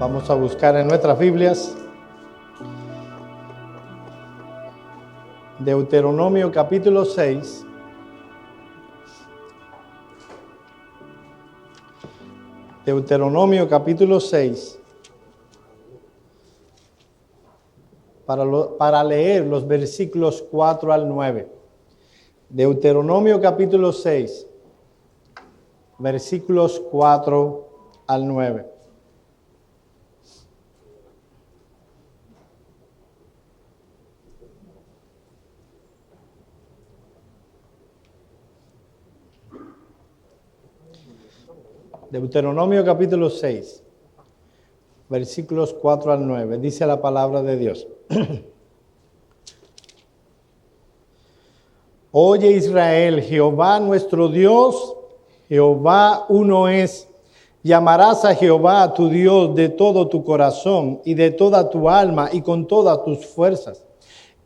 Vamos a buscar en nuestras Biblias Deuteronomio capítulo 6. Deuteronomio capítulo 6. Para leer los versículos 4 al 9. Deuteronomio capítulo 6, versículos 4 al 9. Deuteronomio capítulo 6, versículos 4 al 9. Dice la palabra de Dios. Oye Israel, Jehová nuestro Dios, Jehová uno es. Llamarás a Jehová tu Dios de todo tu corazón y de toda tu alma y con todas tus fuerzas.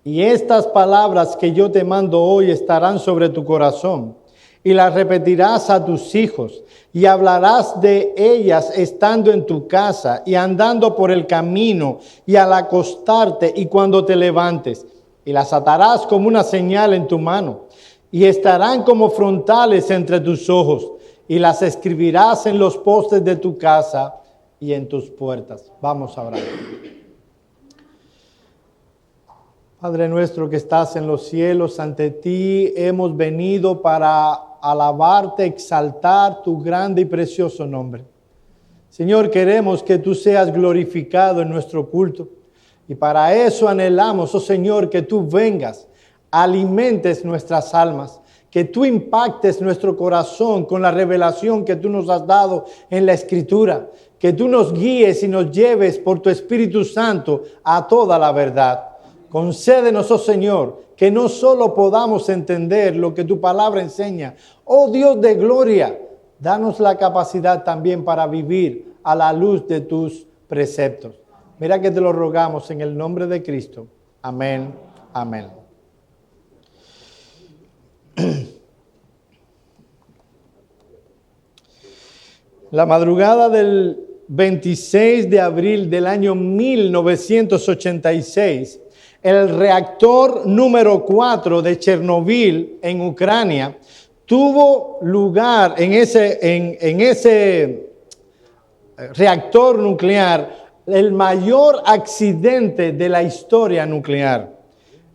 Y estas palabras que yo te mando hoy estarán sobre tu corazón, y las repetirás a tus hijos, y hablarás de ellas estando en tu casa y andando por el camino y al acostarte y cuando te levantes. Y las atarás como una señal en tu mano, y estarán como frontales entre tus ojos, y las escribirás en los postes de tu casa y en tus puertas. Vamos a orar. Padre nuestro que estás en los cielos, ante ti hemos venido para alabarte, exaltar tu grande y precioso nombre. Señor, queremos que tú seas glorificado en nuestro culto. Y para eso anhelamos, oh Señor, que tú vengas, alimentes nuestras almas, que tú impactes nuestro corazón con la revelación que tú nos has dado en la Escritura, que tú nos guíes y nos lleves por tu Espíritu Santo a toda la verdad. Concédenos, oh Señor, que no solo podamos entender lo que tu palabra enseña, oh Dios de gloria, danos la capacidad también para vivir a la luz de tus preceptos. Mira que te lo rogamos en el nombre de Cristo. Amén. Amén. La madrugada del 26 de abril del año 1986, el reactor número 4 de Chernobyl en Ucrania tuvo lugar en ese reactor nuclear el mayor accidente de la historia nuclear.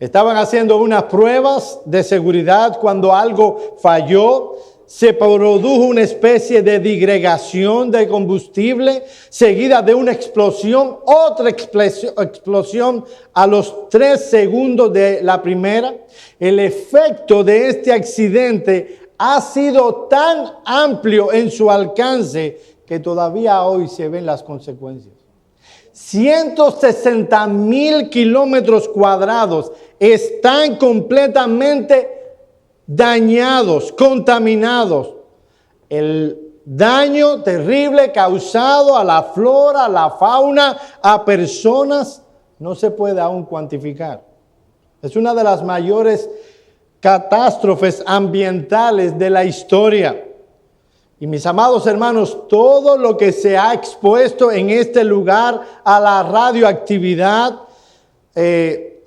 Estaban haciendo unas pruebas de seguridad cuando algo falló. Se produjo una especie de disgregación de combustible, seguida de una explosión, otra explosión a los 3 segundos de la primera. El efecto de este accidente ha sido tan amplio en su alcance que todavía hoy se ven las consecuencias. 160,000 kilómetros cuadrados están completamente dañados, contaminados. El daño terrible causado a la flora, a la fauna, a personas, no se puede aún cuantificar. Es una de las mayores catástrofes ambientales de la historia. Y mis amados hermanos, todo lo que se ha expuesto en este lugar a la radioactividad,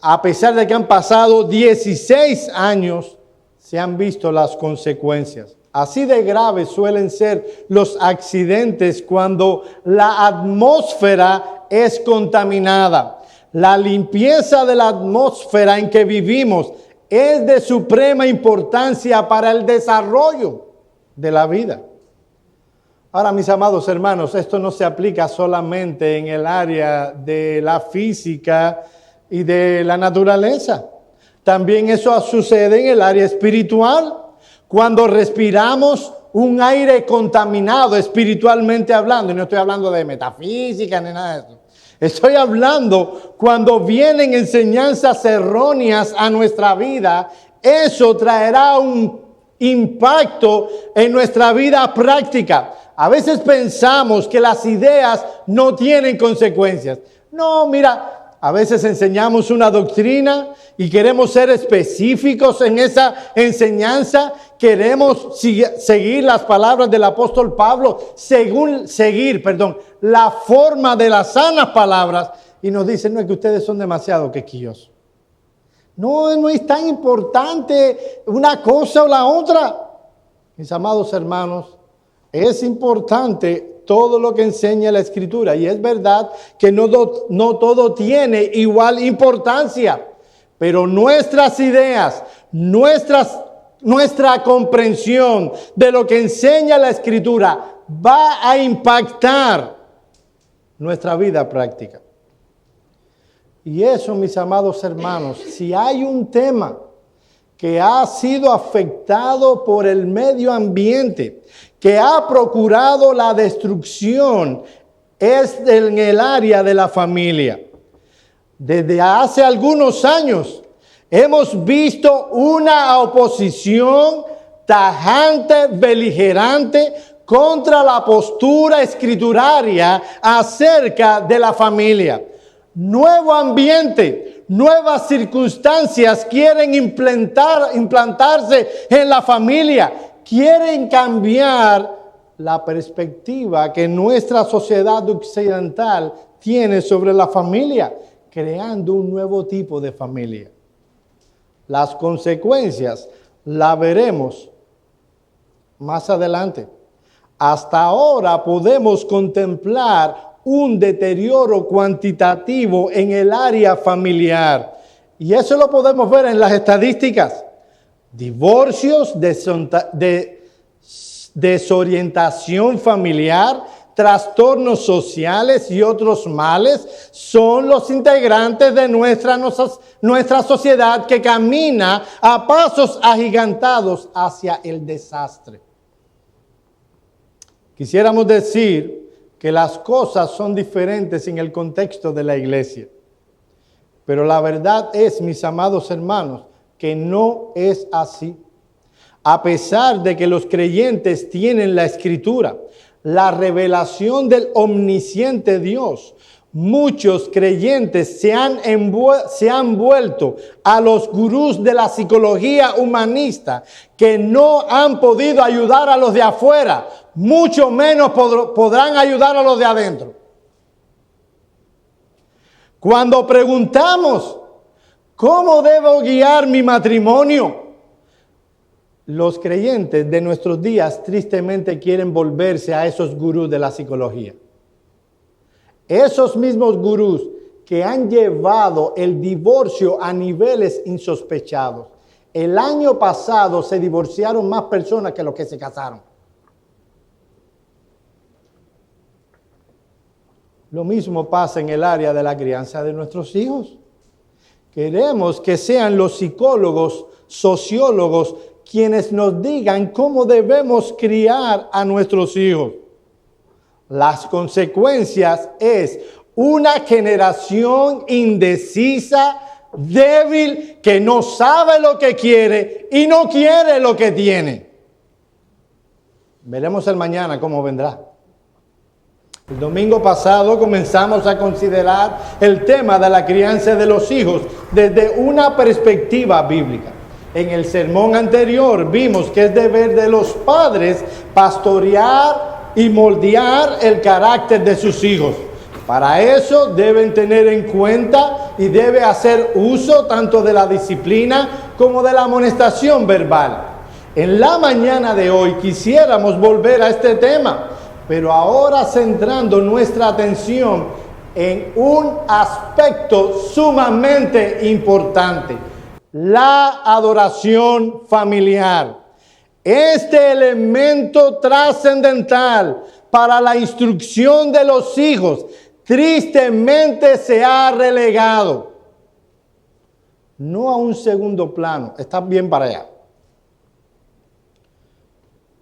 a pesar de que han pasado 16 años, se han visto las consecuencias. Así de graves suelen ser los accidentes cuando la atmósfera es contaminada. La limpieza de la atmósfera en que vivimos es de suprema importancia para el desarrollo de la vida. Ahora, mis amados hermanos, esto no se aplica solamente en el área de la física y de la naturaleza. También eso sucede en el área espiritual. Cuando respiramos un aire contaminado espiritualmente hablando, y no estoy hablando de metafísica ni nada de eso. Estoy hablando cuando vienen enseñanzas erróneas a nuestra vida, eso traerá un impacto en nuestra vida práctica. A veces pensamos que las ideas no tienen consecuencias. No, mira, A veces enseñamos una doctrina y queremos ser específicos en esa enseñanza. Queremos seguir las palabras del apóstol Pablo, seguir la forma de las sanas palabras. Y nos dicen, no, es que ustedes son demasiado quisquillosos. No es tan importante una cosa o la otra. Mis amados hermanos, es importante todo lo que enseña la Escritura. Y es verdad que no todo tiene igual importancia. Pero nuestras ideas, nuestra comprensión de lo que enseña la Escritura va a impactar nuestra vida práctica. Y eso, mis amados hermanos, si hay un tema que ha sido afectado por el medio ambiente, que ha procurado la destrucción, es en el área de la familia. Desde hace algunos años hemos visto una oposición tajante, beligerante, contra la postura escrituraria acerca de la familia. Nuevo ambiente, nuevas circunstancias quieren implantarse en la familia, quieren cambiar la perspectiva que nuestra sociedad occidental tiene sobre la familia, creando un nuevo tipo de familia. Las consecuencias las veremos más adelante. Hasta ahora podemos contemplar un deterioro cuantitativo en el área familiar. Y eso lo podemos ver en las estadísticas. Divorcios, desorientación familiar, trastornos sociales y otros males son los integrantes de nuestra sociedad que camina a pasos agigantados hacia el desastre. Quisiéramos decir que las cosas son diferentes en el contexto de la iglesia. Pero la verdad es, mis amados hermanos, que no es así. A pesar de que los creyentes tienen la Escritura, la revelación del omnisciente Dios, muchos creyentes se han vuelto a los gurús de la psicología humanista que no han podido ayudar a los de afuera, mucho menos podrán ayudar a los de adentro. Cuando preguntamos, ¿cómo debo guiar mi matrimonio? Los creyentes de nuestros días tristemente quieren volverse a esos gurús de la psicología. Esos mismos gurús que han llevado el divorcio a niveles insospechados. El año pasado se divorciaron más personas que los que se casaron. Lo mismo pasa en el área de la crianza de nuestros hijos. Queremos que sean los psicólogos, sociólogos, quienes nos digan cómo debemos criar a nuestros hijos. Las consecuencias es una generación indecisa, débil, que no sabe lo que quiere y no quiere lo que tiene. Veremos el mañana cómo vendrá. El domingo pasado comenzamos a considerar el tema de la crianza de los hijos desde una perspectiva bíblica. En el sermón anterior vimos que es deber de los padres pastorear y moldear el carácter de sus hijos. Para eso deben tener en cuenta y debe hacer uso tanto de la disciplina como de la amonestación verbal. En la mañana de hoy quisiéramos volver a este tema, pero ahora centrando nuestra atención en un aspecto sumamente importante: la adoración familiar. Este elemento trascendental para la instrucción de los hijos tristemente se ha relegado, no a un segundo plano. Está bien para allá.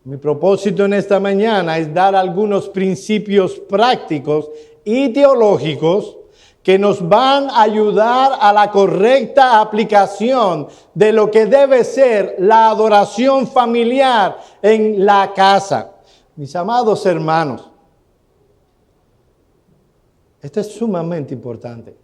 Mi propósito en esta mañana es dar algunos principios prácticos y teológicos que nos van a ayudar a la correcta aplicación de lo que debe ser la adoración familiar en la casa. Mis amados hermanos, esto es sumamente importante.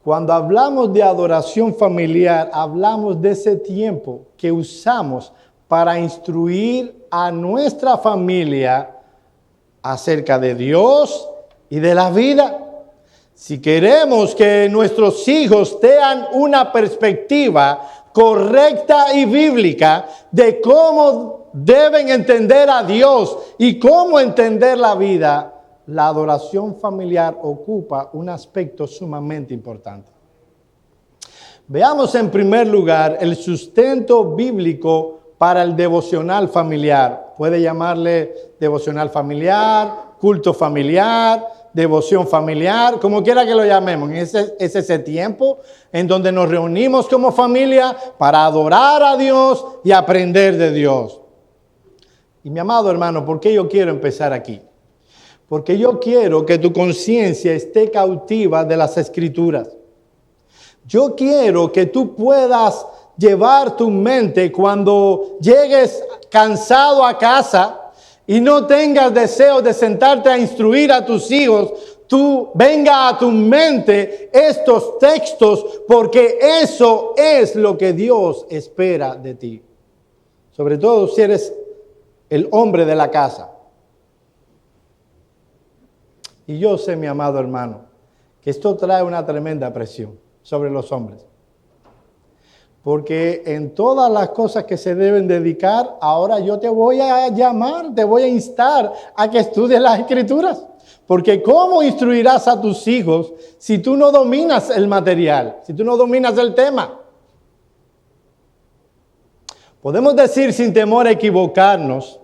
Cuando hablamos de adoración familiar, hablamos de ese tiempo que usamos para instruir a nuestra familia acerca de Dios y de la vida. Si queremos que nuestros hijos tengan una perspectiva correcta y bíblica de cómo deben entender a Dios y cómo entender la vida, la adoración familiar ocupa un aspecto sumamente importante. Veamos en primer lugar el sustento bíblico para el devocional familiar. Puede llamarle devocional familiar, culto familiar, devoción familiar, como quiera que lo llamemos. Es ese tiempo en donde nos reunimos como familia para adorar a Dios y aprender de Dios. Y mi amado hermano, ¿por qué yo quiero empezar aquí? Porque yo quiero que tu conciencia esté cautiva de las Escrituras. Yo quiero que tú puedas llevar tu mente cuando llegues cansado a casa y no tengas deseo de sentarte a instruir a tus hijos, tú venga a tu mente estos textos, porque eso es lo que Dios espera de ti. Sobre todo si eres el hombre de la casa. Y yo sé, mi amado hermano, que esto trae una tremenda presión sobre los hombres. Porque en todas las cosas que se deben dedicar, ahora yo te voy a llamar, te voy a instar a que estudies las Escrituras. Porque ¿cómo instruirás a tus hijos si tú no dominas el material, si tú no dominas el tema? Podemos decir sin temor a equivocarnos,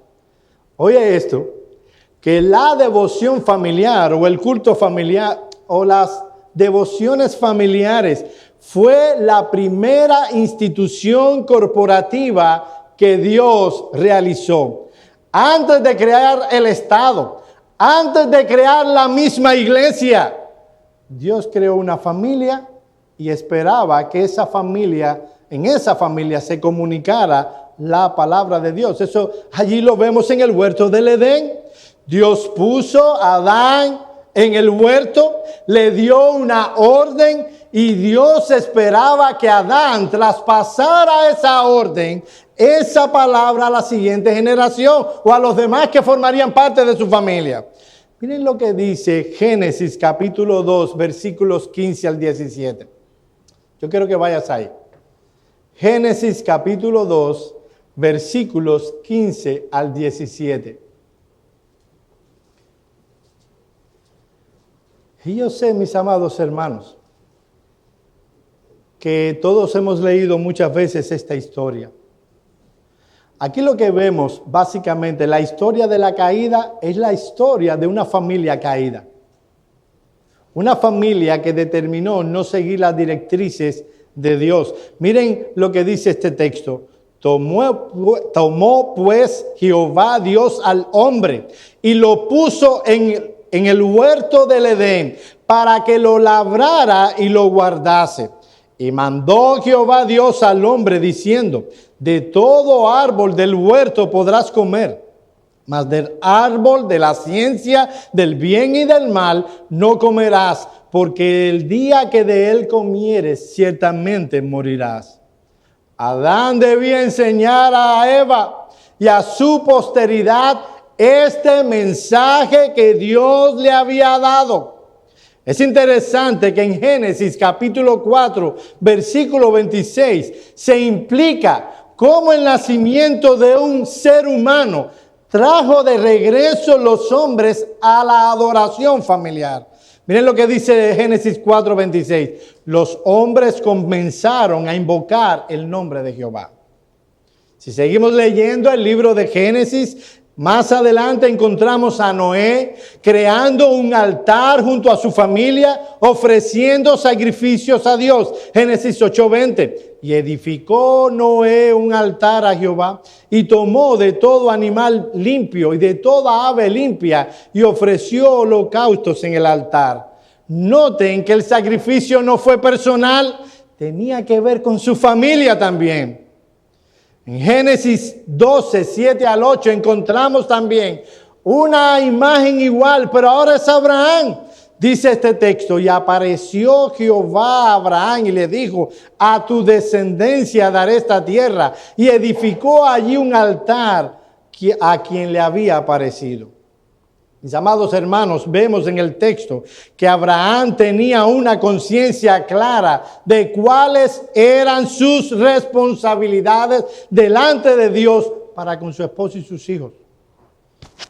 oye esto, que la devoción familiar o el culto familiar o las devociones familiares fue la primera institución corporativa que Dios realizó. Antes de crear el Estado, antes de crear la misma iglesia, Dios creó una familia y esperaba que en esa familia se comunicara la palabra de Dios. Eso allí lo vemos en el huerto del Edén. Dios puso a Adán en el huerto, le dio una orden y Dios esperaba que Adán traspasara esa orden, esa palabra a la siguiente generación o a los demás que formarían parte de su familia. Miren lo que dice Génesis capítulo 2, versículos 15 al 17. Yo quiero que vayas ahí. Génesis capítulo 2, versículos 15 al 17. Y yo sé, mis amados hermanos, que todos hemos leído muchas veces esta historia. Aquí lo que vemos, básicamente, la historia de la caída es la historia de una familia caída. Una familia que determinó no seguir las directrices de Dios. Miren lo que dice este texto. Tomó pues Jehová Dios al hombre y lo puso en el huerto del Edén para que lo labrara y lo guardase. Y mandó Jehová Dios al hombre diciendo, de todo árbol del huerto podrás comer, mas del árbol de la ciencia del bien y del mal no comerás, porque el día que de él comieres ciertamente morirás. Adán debía enseñar a Eva y a su posteridad este mensaje que Dios le había dado. Es interesante que en Génesis capítulo 4, versículo 26, se implica cómo el nacimiento de un ser humano trajo de regreso los hombres a la adoración familiar. Miren lo que dice Génesis 4, 26. Los hombres comenzaron a invocar el nombre de Jehová. Si seguimos leyendo el libro de Génesis, más adelante encontramos a Noé creando un altar junto a su familia, ofreciendo sacrificios a Dios. Génesis 8:20. Y edificó Noé un altar a Jehová y tomó de todo animal limpio y de toda ave limpia y ofreció holocaustos en el altar. Noten que el sacrificio no fue personal, tenía que ver con su familia también. En Génesis 12, 7 al 8 encontramos también una imagen igual, pero ahora es Abraham Dice este texto, y apareció Jehová a Abraham y le dijo, a tu descendencia daré esta tierra. Y edificó allí un altar a quien le había aparecido. Mis amados hermanos, vemos en el texto que Abraham tenía una conciencia clara de cuáles eran sus responsabilidades delante de Dios para con su esposo y sus hijos.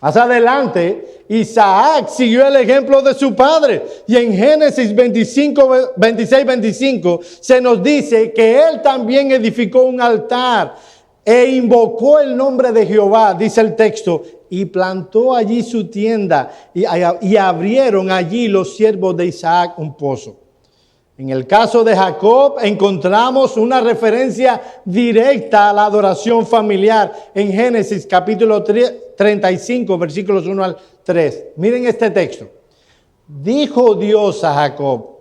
Más adelante, Isaac siguió el ejemplo de su padre y en Génesis 26-25 se nos dice que él también edificó un altar e invocó el nombre de Jehová, dice el texto, y plantó allí su tienda y abrieron allí los siervos de Isaac un pozo. En el caso de Jacob encontramos una referencia directa a la adoración familiar en Génesis capítulo 35 versículos 1 al 3. Miren este texto. Dijo Dios a Jacob,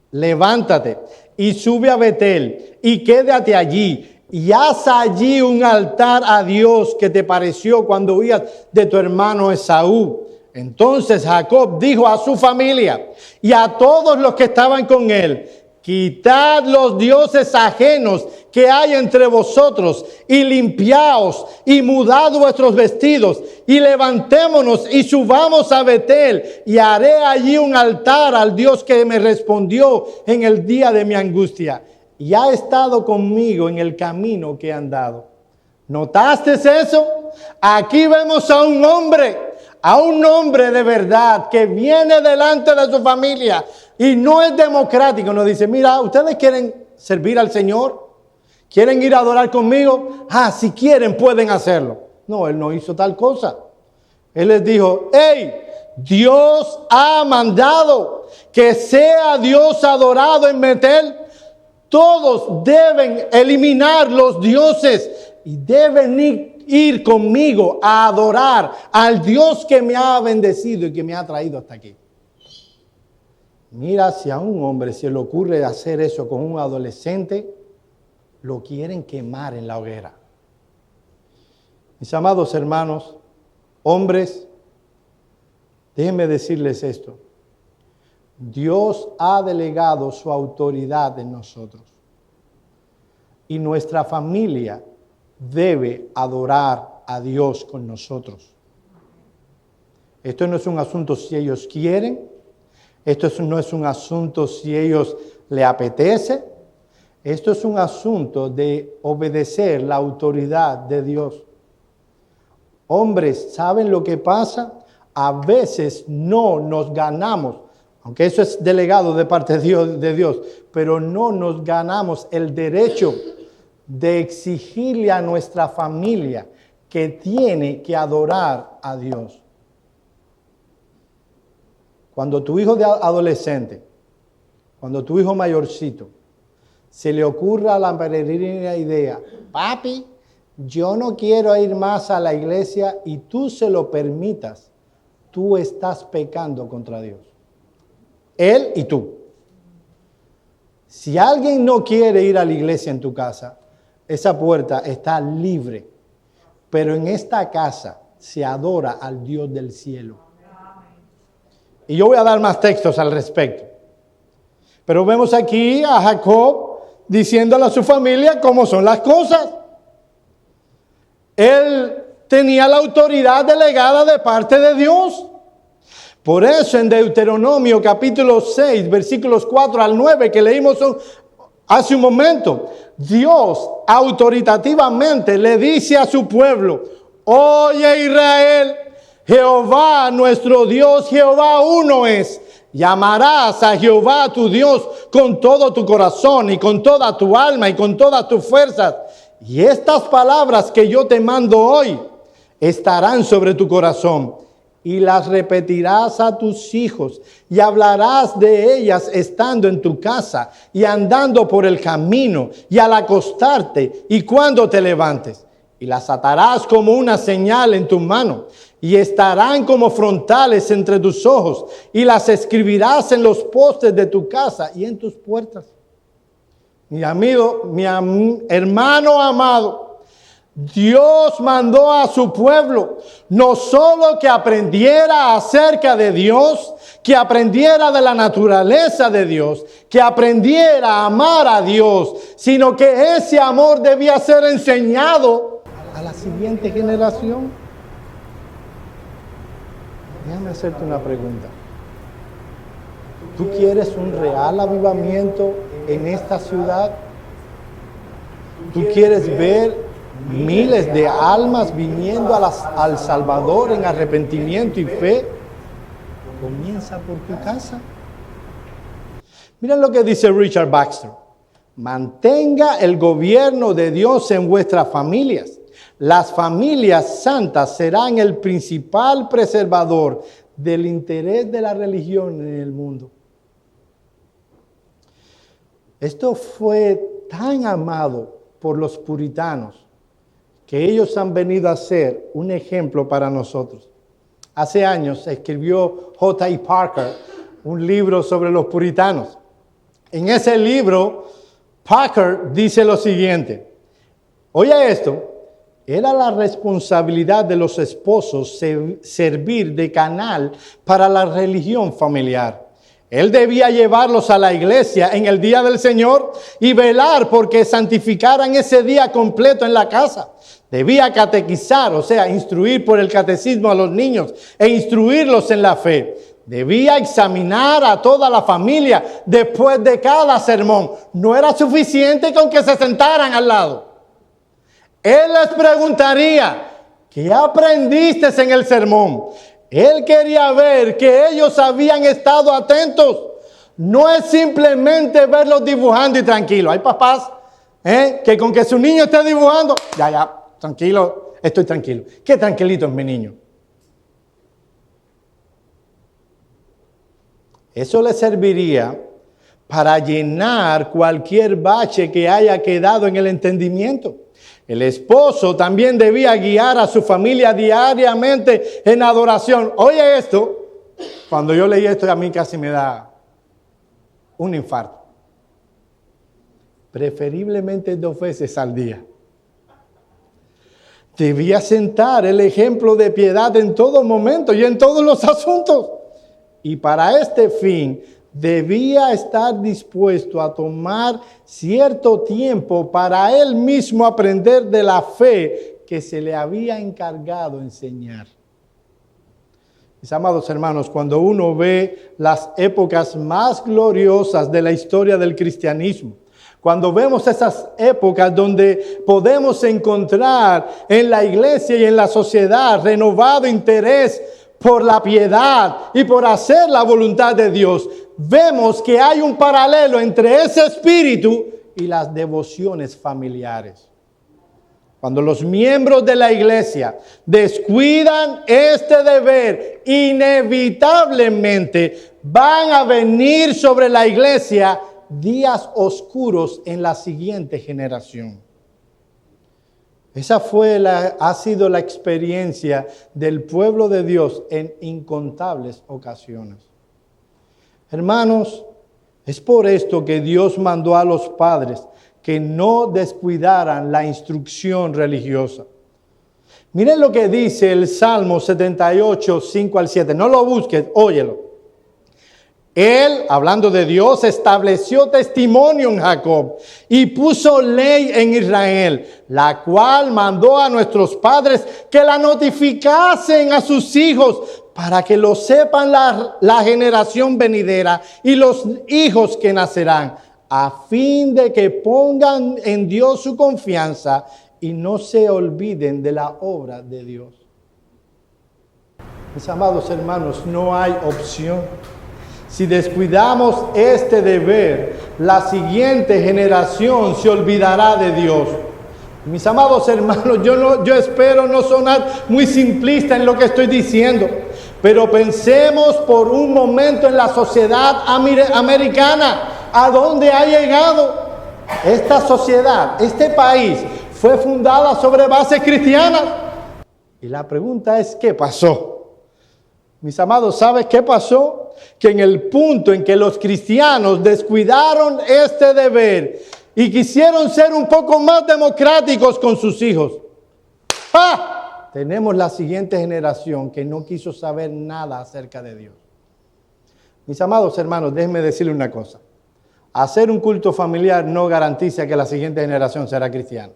levántate y sube a Betel y quédate allí y haz allí un altar a Dios que te pareció cuando huías de tu hermano Esaú. Entonces Jacob dijo a su familia y a todos los que estaban con él, quitad los dioses ajenos que hay entre vosotros y limpiaos y mudad vuestros vestidos y levantémonos y subamos a Betel y haré allí un altar al Dios que me respondió en el día de mi angustia y ha estado conmigo en el camino que he andado. ¿Notaste eso? Aquí vemos a un hombre de verdad que viene delante de su familia y no es democrático. Nos dice, mira, ¿ustedes quieren servir al Señor? ¿Quieren ir a adorar conmigo? Si quieren pueden hacerlo. No, él no hizo tal cosa. Él les dijo, hey, Dios ha mandado que sea Dios adorado en Betel. Todos deben eliminar los dioses y deben ir conmigo a adorar al Dios que me ha bendecido y que me ha traído hasta aquí. Mira, si a un hombre se le ocurre hacer eso con un adolescente, lo quieren quemar en la hoguera. Mis amados hermanos, hombres, déjenme decirles esto. Dios ha delegado su autoridad en nosotros. Y nuestra familia debe adorar a Dios con nosotros. Esto no es un asunto si ellos quieren. Esto no es un asunto si ellos le apetece. Esto es un asunto de obedecer la autoridad de Dios. Hombres, ¿saben lo que pasa? A veces no nos ganamos, aunque eso es delegado de parte de Dios, pero no nos ganamos el derecho de exigirle a nuestra familia que tiene que adorar a Dios. Cuando tu hijo de adolescente, cuando tu hijo mayorcito, se le ocurra la peregrina idea, papi, yo no quiero ir más a la iglesia y tú se lo permitas, tú estás pecando contra Dios. Él y tú. Si alguien no quiere ir a la iglesia en tu casa, esa puerta está libre. Pero en esta casa se adora al Dios del cielo. Y yo voy a dar más textos al respecto. Pero vemos aquí a Jacob diciéndole a su familia cómo son las cosas. Él tenía la autoridad delegada de parte de Dios. Por eso en Deuteronomio capítulo 6, versículos 4 al 9 que leímos hace un momento, Dios autoritativamente le dice a su pueblo, oye Israel, Jehová nuestro Dios, Jehová uno es. Llamarás a Jehová tu Dios con todo tu corazón y con toda tu alma y con todas tus fuerzas. Y estas palabras que yo te mando hoy estarán sobre tu corazón. Y las repetirás a tus hijos y hablarás de ellas estando en tu casa y andando por el camino y al acostarte y cuando te levantes. Y las atarás como una señal en tu mano y estarán como frontales entre tus ojos y las escribirás en los postes de tu casa y en tus puertas. Mi amigo, hermano amado, Dios mandó a su pueblo no solo que aprendiera acerca de Dios, que aprendiera de la naturaleza de Dios, que aprendiera a amar a Dios, sino que ese amor debía ser enseñado a la siguiente generación. Déjame hacerte una pregunta. ¿Tú quieres un real avivamiento en esta ciudad? ¿Tú quieres ver miles de almas viniendo al Salvador en arrepentimiento y fe? Comienza por tu casa. Miren lo que dice Richard Baxter. Mantenga el gobierno de Dios en vuestras familias. Las familias santas serán el principal preservador del interés de la religión en el mundo. Esto fue tan amado por los puritanos que ellos han venido a ser un ejemplo para nosotros. Hace años escribió J.I. Parker un libro sobre los puritanos. En ese libro, Parker dice lo siguiente. Oye esto, era la responsabilidad de los esposos servir de canal para la religión familiar. Él debía llevarlos a la iglesia en el día del Señor y velar porque santificaran ese día completo en la casa. Debía catequizar, o sea, instruir por el catecismo a los niños e instruirlos en la fe. Debía examinar a toda la familia después de cada sermón. No era suficiente con que se sentaran al lado. Él les preguntaría, ¿qué aprendiste en el sermón? Él quería ver que ellos habían estado atentos. No es simplemente verlos dibujando y tranquilo. Hay papás que con que su niño esté dibujando, ya, tranquilo, estoy tranquilo. Qué tranquilito es mi niño. Eso le serviría para llenar cualquier bache que haya quedado en el entendimiento. El esposo también debía guiar a su familia diariamente en adoración. Oye esto, cuando yo leí esto a mí casi me da un infarto. Preferiblemente 2 veces al día. Debía sentar el ejemplo de piedad en todo momento y en todos los asuntos. Y para este fin debía estar dispuesto a tomar cierto tiempo para él mismo aprender de la fe que se le había encargado enseñar. Mis amados hermanos, cuando uno ve las épocas más gloriosas de la historia del cristianismo, cuando vemos esas épocas donde podemos encontrar en la iglesia y en la sociedad renovado interés por la piedad y por hacer la voluntad de Dios, vemos que hay un paralelo entre ese espíritu y las devociones familiares. Cuando los miembros de la iglesia descuidan este deber, inevitablemente van a venir sobre la iglesia días oscuros en la siguiente generación. Esa ha sido la experiencia del pueblo de Dios en incontables ocasiones. Hermanos, es por esto que Dios mandó a los padres que no descuidaran la instrucción religiosa. Miren lo que dice el Salmo 78, 5 al 7. No lo busques, óyelo. Él, hablando de Dios, estableció testimonio en Jacob y puso ley en Israel, la cual mandó a nuestros padres que la notificasen a sus hijos para que lo sepan la generación venidera y los hijos que nacerán, a fin de que pongan en Dios su confianza y no se olviden de la obra de Dios. Mis amados hermanos, no hay opción. Si descuidamos este deber, la siguiente generación se olvidará de Dios. Mis amados hermanos, yo espero no sonar muy simplista en lo que estoy diciendo, pero pensemos por un momento en la sociedad americana, a dónde ha llegado. Esta sociedad, este país, fue fundada sobre bases cristianas. Y la pregunta es, ¿qué pasó? Mis amados, ¿sabes qué pasó? Que en el punto en que los cristianos descuidaron este deber y quisieron ser un poco más democráticos con sus hijos, ¡Ah! Tenemos la siguiente generación que no quiso saber nada acerca de Dios. Mis amados hermanos, déjenme decirle una cosa. Hacer un culto familiar no garantiza que la siguiente generación será cristiana.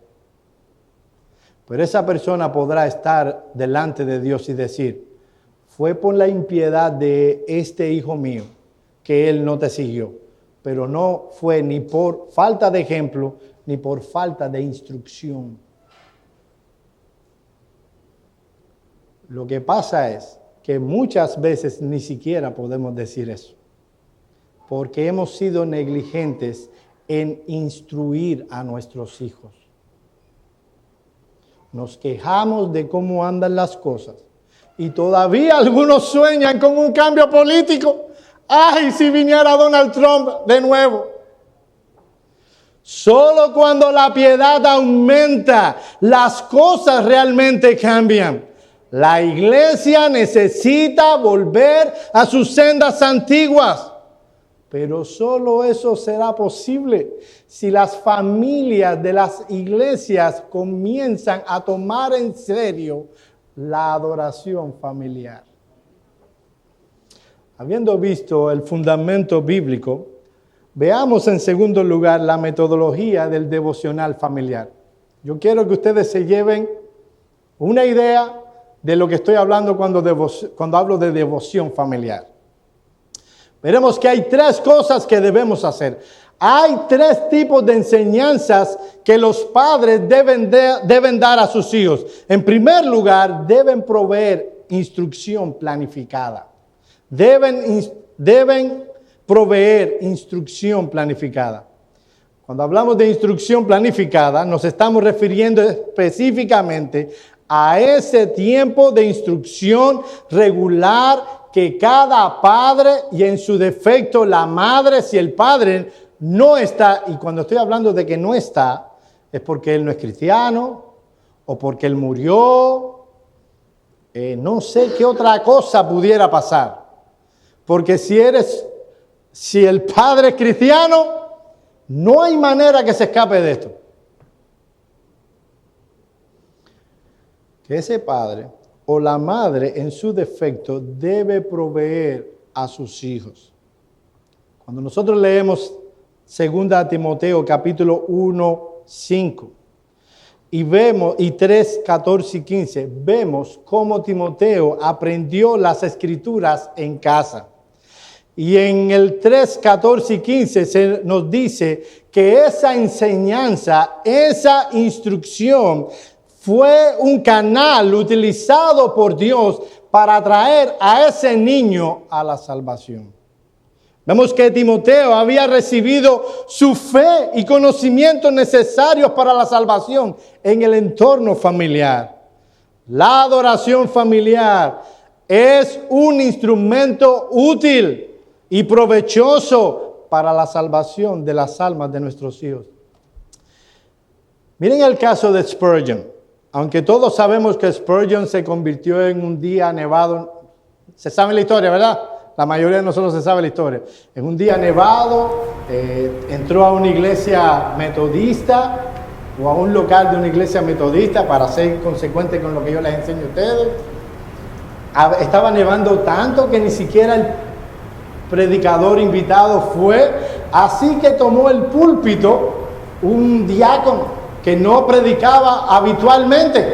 Pero esa persona podrá estar delante de Dios y decir, fue por la impiedad de este hijo mío que él no te siguió, pero no fue ni por falta de ejemplo, ni por falta de instrucción. Lo que pasa es que muchas veces ni siquiera podemos decir eso, porque hemos sido negligentes en instruir a nuestros hijos. Nos quejamos de cómo andan las cosas y todavía algunos sueñan con un cambio político. ¡Ay, si viniera Donald Trump de nuevo! Solo cuando la piedad aumenta, las cosas realmente cambian. La iglesia necesita volver a sus sendas antiguas. Pero solo eso será posible si las familias de las iglesias comienzan a tomar en serio la adoración familiar. Habiendo visto el fundamento bíblico, veamos en segundo lugar la metodología del devocional familiar. Yo quiero que ustedes se lleven una idea de lo que estoy hablando cuando hablo de devoción familiar. Veremos que hay tres cosas que debemos hacer. Hay tres tipos de enseñanzas que los padres deben dar a sus hijos. En primer lugar, deben proveer instrucción planificada. Deben proveer instrucción planificada. Cuando hablamos de instrucción planificada, nos estamos refiriendo específicamente a ese tiempo de instrucción regular que cada padre, y en su defecto la madre, si el padre no está, y cuando estoy hablando de que no está, es porque él no es cristiano, o porque él murió, no sé qué otra cosa pudiera pasar. Porque si el padre es cristiano, no hay manera que se escape de esto. Que ese padre o la madre en su defecto debe proveer a sus hijos. Cuando nosotros leemos 2 Timoteo capítulo 1, 5 y 3, 14 y 15, vemos cómo Timoteo aprendió las escrituras en casa. Y en el 3, 14 y 15 se nos dice que esa enseñanza, esa instrucción fue un canal utilizado por Dios para atraer a ese niño a la salvación. Vemos que Timoteo había recibido su fe y conocimientos necesarios para la salvación en el entorno familiar. La adoración familiar es un instrumento útil y provechoso para la salvación de las almas de nuestros hijos. Miren el caso de Spurgeon. Aunque todos sabemos que Spurgeon se convirtió en un día nevado, se sabe la historia, ¿verdad? La mayoría de nosotros se sabe la historia. En un día nevado, entró a una iglesia metodista o a un local de una iglesia metodista, para ser consecuente con lo que yo les enseño a ustedes. Estaba nevando tanto que ni siquiera el predicador invitado fue, así que tomó el púlpito un diácono que no predicaba habitualmente,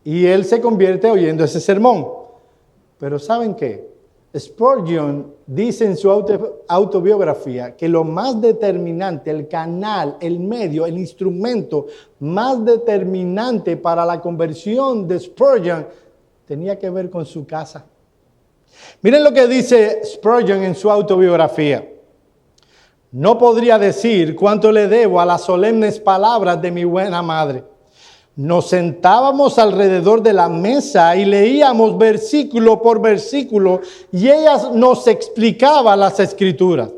y él se convierte oyendo ese sermón. Pero ¿saben qué? Spurgeon dice en su autobiografía que lo más determinante, el canal, el medio, el instrumento más determinante para la conversión de Spurgeon tenía que ver con su casa. Miren lo que dice Spurgeon en su autobiografía. No podría decir cuánto le debo a las solemnes palabras de mi buena madre. Nos sentábamos alrededor de la mesa y leíamos versículo por versículo y ella nos explicaba las escrituras.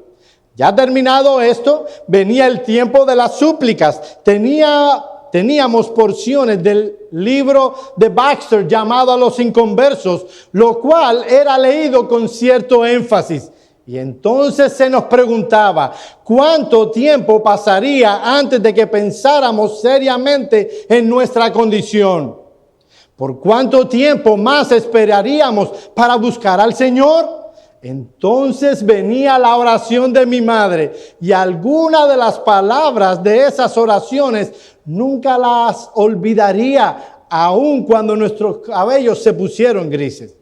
Ya terminado esto, venía el tiempo de las súplicas. Teníamos porciones del libro de Baxter llamado A los Inconversos, lo cual era leído con cierto énfasis. Y entonces se nos preguntaba, ¿cuánto tiempo pasaría antes de que pensáramos seriamente en nuestra condición? ¿Por cuánto tiempo más esperaríamos para buscar al Señor? Entonces venía la oración de mi madre y alguna de las palabras de esas oraciones nunca las olvidaría, aun cuando nuestros cabellos se pusieron grises.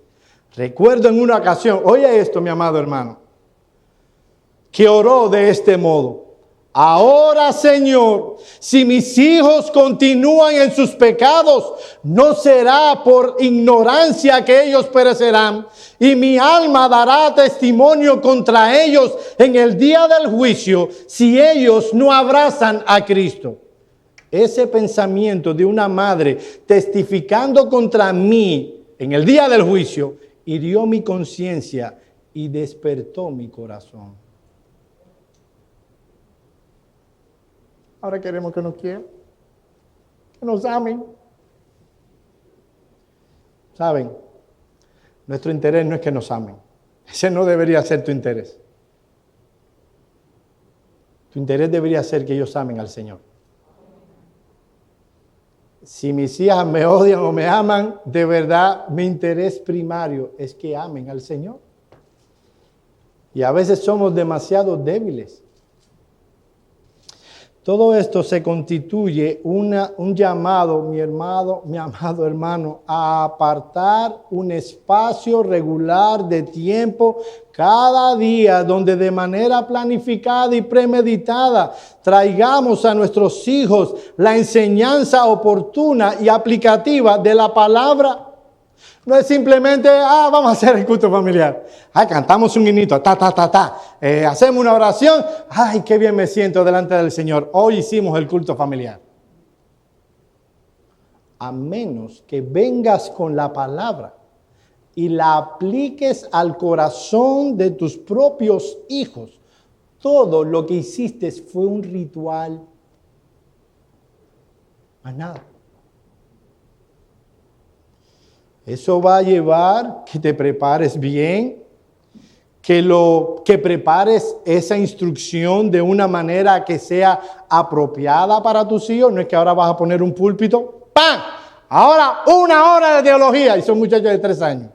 Recuerdo en una ocasión, oye esto, mi amado hermano, que oró de este modo: ahora, Señor, si mis hijos continúan en sus pecados, no será por ignorancia que ellos perecerán, y mi alma dará testimonio contra ellos en el día del juicio, si ellos no abrazan a Cristo. Ese pensamiento de una madre testificando contra mí en el día del juicio hirió mi conciencia y despertó mi corazón. Ahora queremos que nos quieran, que nos amen. ¿Saben? Nuestro interés no es que nos amen. Ese no debería ser tu interés. Tu interés debería ser que ellos amen al Señor. Si mis hijas me odian o me aman, de verdad mi interés primario es que amen al Señor. Y a veces somos demasiado débiles. Todo esto se constituye un llamado, mi amado hermano, a apartar un espacio regular de tiempo cada día donde de manera planificada y premeditada traigamos a nuestros hijos la enseñanza oportuna y aplicativa de la palabra. No es simplemente, vamos a hacer el culto familiar. Cantamos un himnito, hacemos una oración. Ay, qué bien me siento delante del Señor. Hoy hicimos el culto familiar. A menos que vengas con la palabra y la apliques al corazón de tus propios hijos, todo lo que hiciste fue un ritual. Más nada. Eso va a llevar que te prepares bien, que prepares esa instrucción de una manera que sea apropiada para tus hijos. No es que ahora vas a poner un púlpito, ¡pam! Ahora 1 hora de teología y son muchachos de 3 años.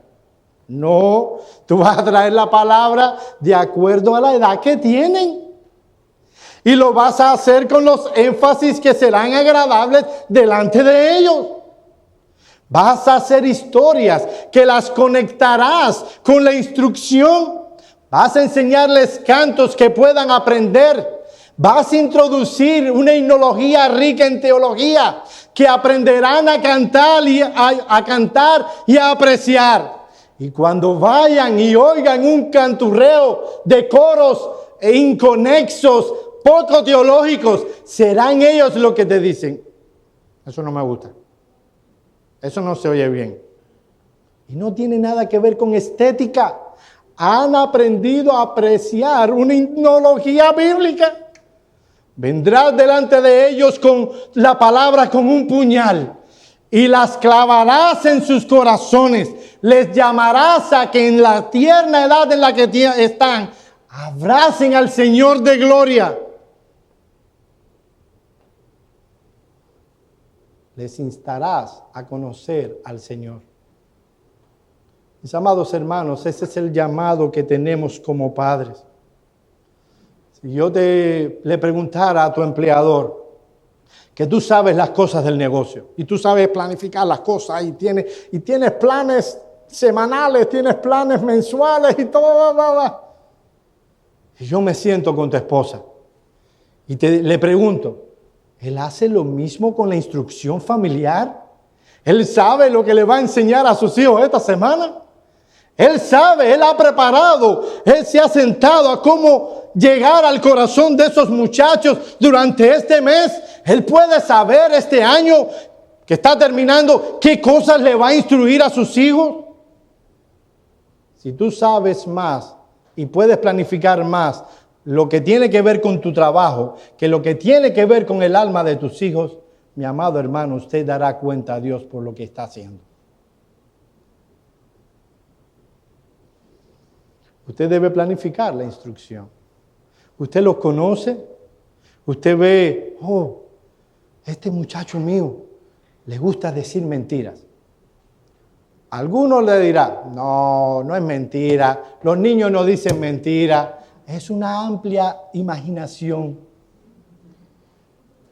No, tú vas a traer la palabra de acuerdo a la edad que tienen. Y lo vas a hacer con los énfasis que serán agradables delante de ellos. Vas a hacer historias que las conectarás con la instrucción. Vas a enseñarles cantos que puedan aprender. Vas a introducir una himnología rica en teología que aprenderán a cantar y a apreciar. Y cuando vayan y oigan un canturreo de coros inconexos, poco teológicos, serán ellos los que te dicen: eso no me gusta. Eso no se oye bien. Y no tiene nada que ver con estética. Han aprendido a apreciar una himnología bíblica. Vendrás delante de ellos con la palabra con un puñal y las clavarás en sus corazones. Les llamarás a que en la tierna edad en la que están, abracen al Señor de gloria. Les instarás a conocer al Señor. Mis amados hermanos, ese es el llamado que tenemos como padres. Si yo le preguntara a tu empleador que tú sabes las cosas del negocio y tú sabes planificar las cosas y tienes planes semanales, tienes planes mensuales y todo, y yo me siento con tu esposa y le pregunto: ¿él hace lo mismo con la instrucción familiar? ¿Él sabe lo que le va a enseñar a sus hijos esta semana? Él sabe, él ha preparado, él se ha sentado a cómo llegar al corazón de esos muchachos durante este mes. Él puede saber este año que está terminando qué cosas le va a instruir a sus hijos. Si tú sabes más y puedes planificar más lo que tiene que ver con tu trabajo que lo que tiene que ver con el alma de tus hijos, mi amado hermano, usted dará cuenta a Dios por lo que está haciendo. Usted debe planificar la instrucción. Usted los conoce. Usted ve, este muchacho mío le gusta decir mentiras. Algunos le dirán, no, no es mentira, los niños no dicen mentira, es una amplia imaginación.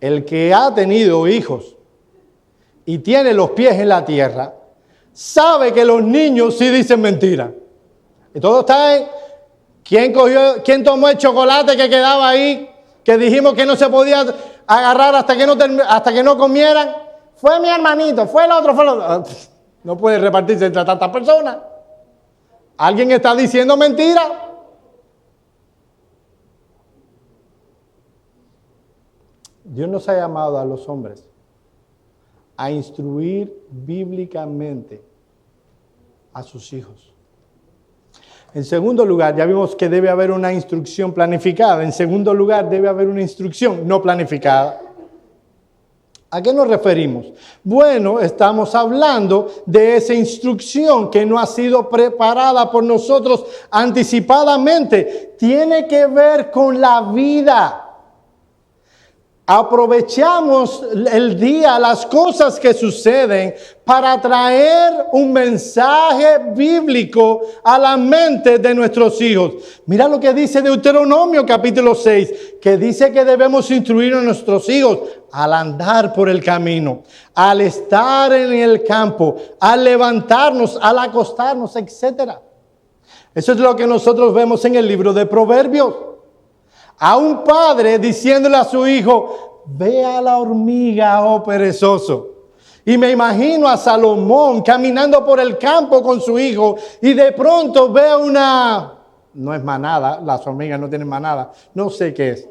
El que ha tenido hijos y tiene los pies en la tierra, sabe que los niños sí dicen mentira. Y todo está en quién tomó el chocolate que quedaba ahí, que dijimos que no se podía agarrar hasta que no comieran. Fue mi hermanito, fue el otro. No puede repartirse entre tantas personas. ¿Alguien está diciendo mentira? Dios nos ha llamado a los hombres a instruir bíblicamente a sus hijos. En segundo lugar, ya vimos que debe haber una instrucción planificada. En segundo lugar, debe haber una instrucción no planificada. ¿A qué nos referimos? Bueno, estamos hablando de esa instrucción que no ha sido preparada por nosotros anticipadamente. Tiene que ver con la vida. Aprovechamos el día, las cosas que suceden para traer un mensaje bíblico a la mente de nuestros hijos. Mira lo que dice Deuteronomio capítulo 6, que dice que debemos instruir a nuestros hijos al andar por el camino, al estar en el campo, al levantarnos, al acostarnos, etc. Eso es lo que nosotros vemos en el libro de Proverbios. A un padre diciéndole a su hijo, ve a la hormiga, oh perezoso. Y me imagino a Salomón caminando por el campo con su hijo y de pronto ve no es manada, las hormigas no tienen manada, no sé qué es,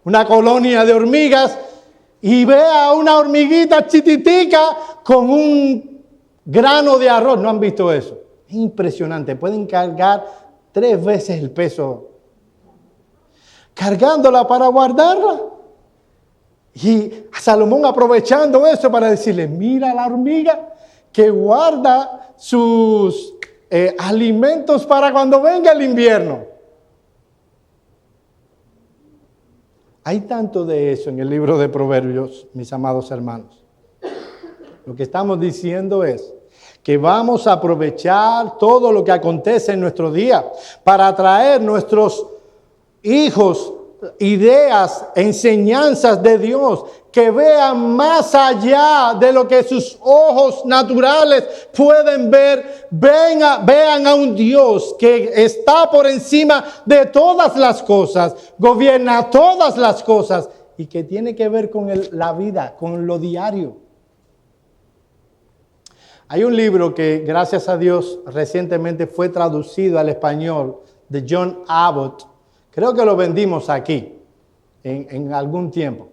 una colonia de hormigas y ve a una hormiguita chititica con un grano de arroz. ¿No han visto eso? Es impresionante, pueden cargar 3 veces el peso cargándola para guardarla. Y Salomón aprovechando eso para decirle, mira la hormiga que guarda sus alimentos para cuando venga el invierno. Hay tanto de eso en el libro de Proverbios, mis amados hermanos. Lo que estamos diciendo es que vamos a aprovechar todo lo que acontece en nuestro día para traer nuestros hijos, ideas, enseñanzas de Dios que vean más allá de lo que sus ojos naturales pueden ver. Vean a un Dios que está por encima de todas las cosas, gobierna todas las cosas y que tiene que ver con la vida, con lo diario. Hay un libro que, gracias a Dios, recientemente fue traducido al español de John Abbott. Creo que lo vendimos aquí en algún tiempo.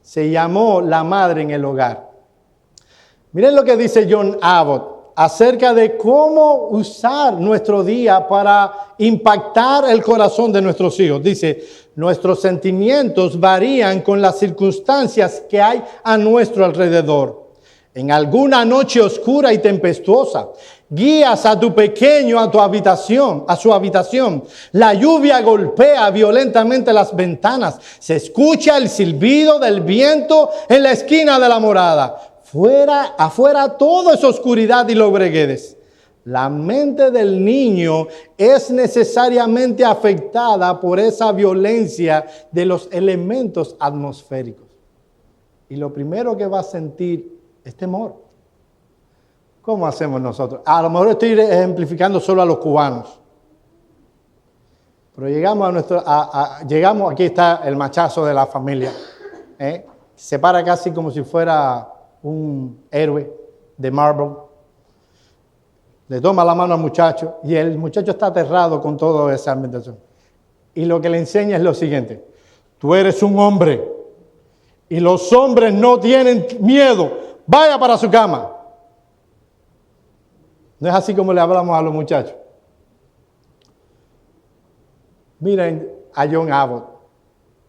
Se llamó La Madre en el Hogar. Miren lo que dice John Abbott acerca de cómo usar nuestro día para impactar el corazón de nuestros hijos. Dice, nuestros sentimientos varían con las circunstancias que hay a nuestro alrededor. En alguna noche oscura y tempestuosa, guías a tu pequeño a su habitación. La lluvia golpea violentamente las ventanas. Se escucha el silbido del viento en la esquina de la morada. Afuera todo es oscuridad y lobreguedes. La mente del niño es necesariamente afectada por esa violencia de los elementos atmosféricos. Y lo primero que va a sentir es temor. ¿Cómo hacemos nosotros? A lo mejor estoy ejemplificando solo a los cubanos. Pero llegamos, aquí está el machazo de la familia. Se para casi como si fuera un héroe de Marvel. Le toma la mano al muchacho y el muchacho está aterrado con toda esa ambientación. Y lo que le enseña es lo siguiente. Tú eres un hombre y los hombres no tienen miedo. Vaya para su cama. No es así como le hablamos a los muchachos. Miren a John Abbott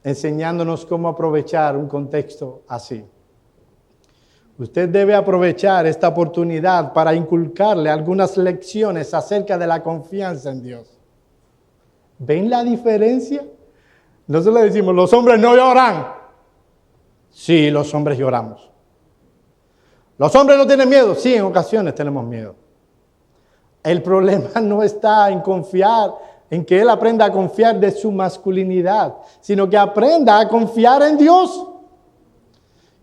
enseñándonos cómo aprovechar un contexto así. Usted debe aprovechar esta oportunidad para inculcarle algunas lecciones acerca de la confianza en Dios. ¿Ven la diferencia? Nosotros le decimos, los hombres no lloran. Sí, los hombres lloramos. ¿Los hombres no tienen miedo? Sí, en ocasiones tenemos miedo. El problema no está en confiar, en que él aprenda a confiar de su masculinidad, sino que aprenda a confiar en Dios.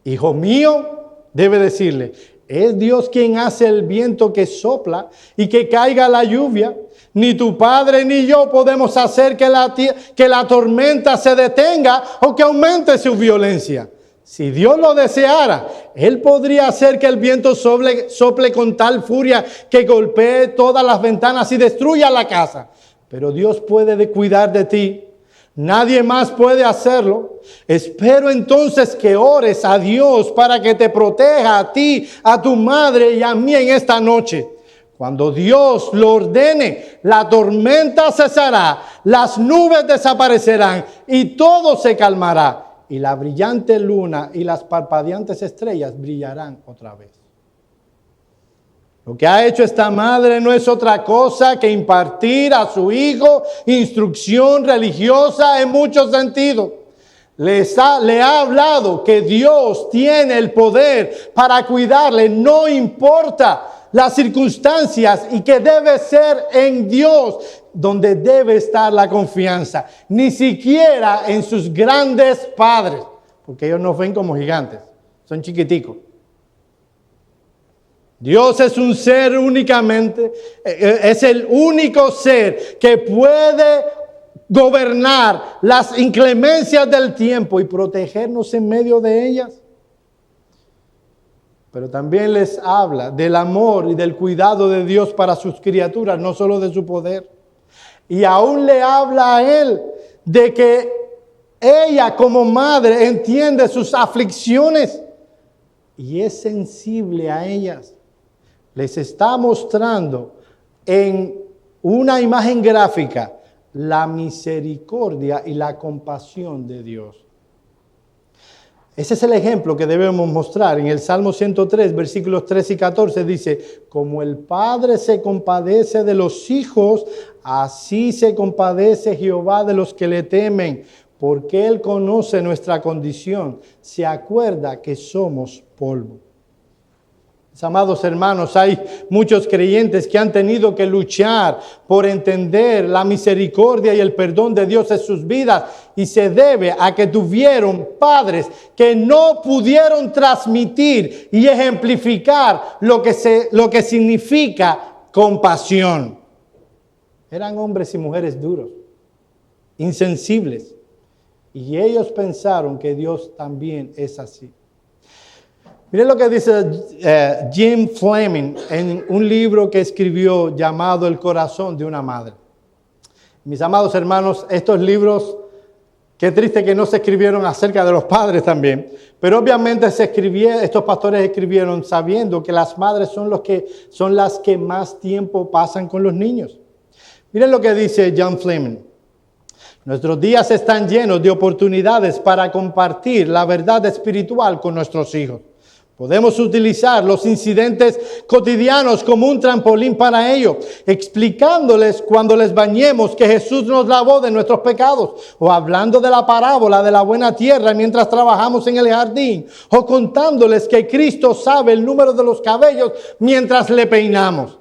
Hijo mío, debe decirle, es Dios quien hace el viento que sopla y que caiga la lluvia. Ni tu padre ni yo podemos hacer que la tormenta se detenga o que aumente su violencia. Si Dios lo deseara, Él podría hacer que el viento sople con tal furia que golpee todas las ventanas y destruya la casa. Pero Dios puede cuidar de ti. Nadie más puede hacerlo. Espero entonces que ores a Dios para que te proteja a ti, a tu madre y a mí en esta noche. Cuando Dios lo ordene, la tormenta cesará, las nubes desaparecerán y todo se calmará. Y la brillante luna y las parpadeantes estrellas brillarán otra vez. Lo que ha hecho esta madre no es otra cosa que impartir a su hijo instrucción religiosa en muchos sentidos. Le ha hablado que Dios tiene el poder para cuidarle, no importa las circunstancias, y que debe ser en Dios donde debe estar la confianza, ni siquiera en sus grandes padres, porque ellos nos ven como gigantes, son chiquiticos. Dios es un ser únicamente, es el único ser que puede gobernar las inclemencias del tiempo y protegernos en medio de ellas. Pero también les habla del amor y del cuidado de Dios para sus criaturas, no solo de su poder. Y aún le habla a él de que ella como madre entiende sus aflicciones y es sensible a ellas. Les está mostrando en una imagen gráfica la misericordia y la compasión de Dios. Ese es el ejemplo que debemos mostrar. En el Salmo 103, versículos 13 y 14 dice, como el Padre se compadece de los hijos, así se compadece Jehová de los que le temen, porque Él conoce nuestra condición, se acuerda que somos polvo. Mis amados hermanos, hay muchos creyentes que han tenido que luchar por entender la misericordia y el perdón de Dios en sus vidas, y se debe a que tuvieron padres que no pudieron transmitir y ejemplificar lo que significa compasión. Eran hombres y mujeres duros, insensibles, y ellos pensaron que Dios también es así. Miren lo que dice Jim Fleming en un libro que escribió llamado El corazón de una madre. Mis amados hermanos, estos libros, qué triste que no se escribieron acerca de los padres también, pero obviamente estos pastores escribieron sabiendo que las madres son las que más tiempo pasan con los niños. Miren lo que dice John Fleming. Nuestros días están llenos de oportunidades para compartir la verdad espiritual con nuestros hijos. Podemos utilizar los incidentes cotidianos como un trampolín para ello, explicándoles cuando les bañemos que Jesús nos lavó de nuestros pecados, o hablando de la parábola de la buena tierra mientras trabajamos en el jardín, o contándoles que Cristo sabe el número de los cabellos mientras le peinamos.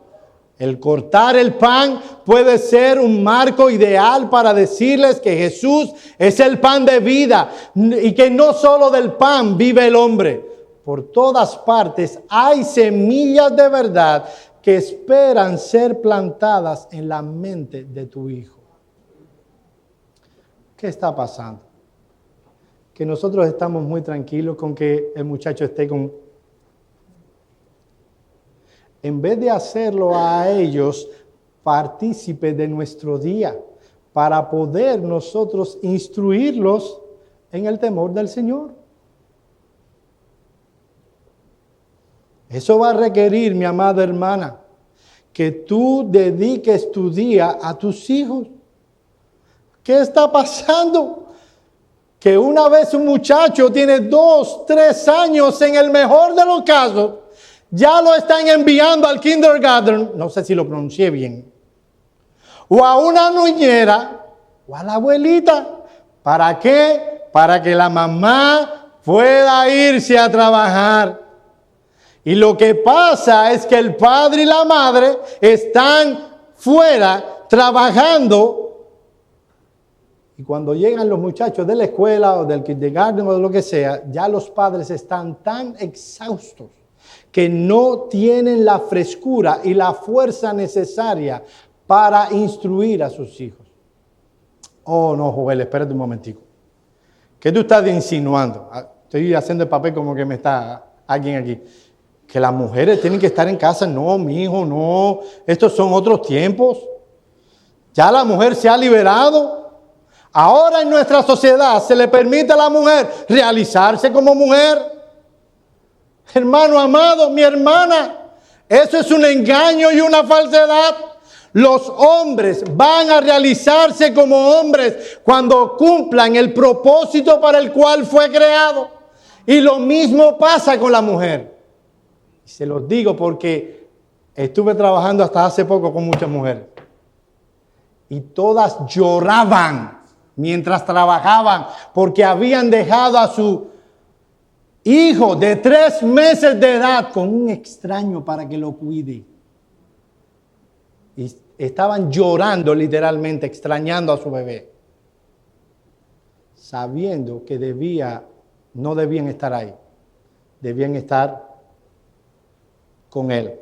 El cortar el pan puede ser un marco ideal para decirles que Jesús es el pan de vida y que no solo del pan vive el hombre. Por todas partes hay semillas de verdad que esperan ser plantadas en la mente de tu hijo. ¿Qué está pasando? Que nosotros estamos muy tranquilos con que el muchacho esté con... En vez de hacerlo a ellos partícipes de nuestro día, para poder nosotros instruirlos en el temor del Señor. Eso va a requerir, mi amada hermana, que tú dediques tu día a tus hijos. ¿Qué está pasando? Que una vez un muchacho tiene 2, 3 años, en el mejor de los casos, ya lo están enviando al kindergarten, no sé si lo pronuncié bien, o a una niñera, o a la abuelita. ¿Para qué? Para que la mamá pueda irse a trabajar. Y lo que pasa es que el padre y la madre están fuera trabajando. Y cuando llegan los muchachos de la escuela o del kindergarten o de lo que sea, ya los padres están tan exhaustos que no tienen la frescura y la fuerza necesaria para instruir a sus hijos. Oh, no, Joel, espérate un momentico. ¿Qué tú estás insinuando? Estoy haciendo el papel como que me está alguien aquí. Que las mujeres tienen que estar en casa. No, mi hijo, no. Estos son otros tiempos. Ya la mujer se ha liberado. Ahora en nuestra sociedad se le permite a la mujer realizarse como mujer. Hermano amado, mi hermana, eso es un engaño y una falsedad. Los hombres van a realizarse como hombres cuando cumplan el propósito para el cual fue creado. Y lo mismo pasa con la mujer. Se los digo porque estuve trabajando hasta hace poco con muchas mujeres. Y todas lloraban mientras trabajaban porque habían dejado a su hijo de 3 meses de edad con un extraño para que lo cuide. Y estaban llorando literalmente, extrañando a su bebé, sabiendo que no debían estar ahí, debían estar con él.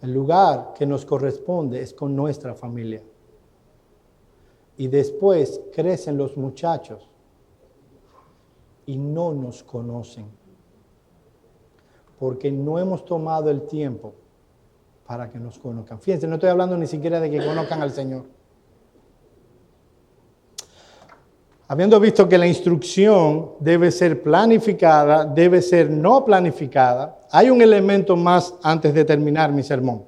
El lugar que nos corresponde es con nuestra familia. Y después crecen los muchachos y no nos conocen. Porque no hemos tomado el tiempo para que nos conozcan. Fíjense, no estoy hablando ni siquiera de que conozcan al Señor. Habiendo visto que la instrucción debe ser planificada, debe ser no planificada, hay un elemento más antes de terminar mi sermón.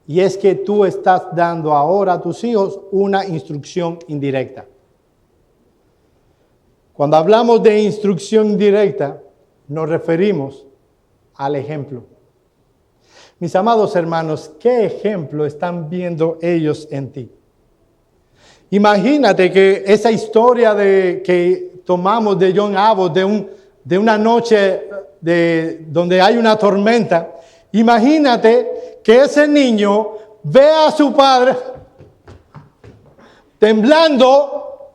Y es que tú estás dando ahora a tus hijos una instrucción indirecta. Cuando hablamos de instrucción indirecta, nos referimos al ejemplo. Mis amados hermanos, ¿qué ejemplo están viendo ellos en ti? Imagínate que esa historia que tomamos de John Abbott, de una noche donde hay una tormenta. Imagínate que ese niño ve a su padre temblando.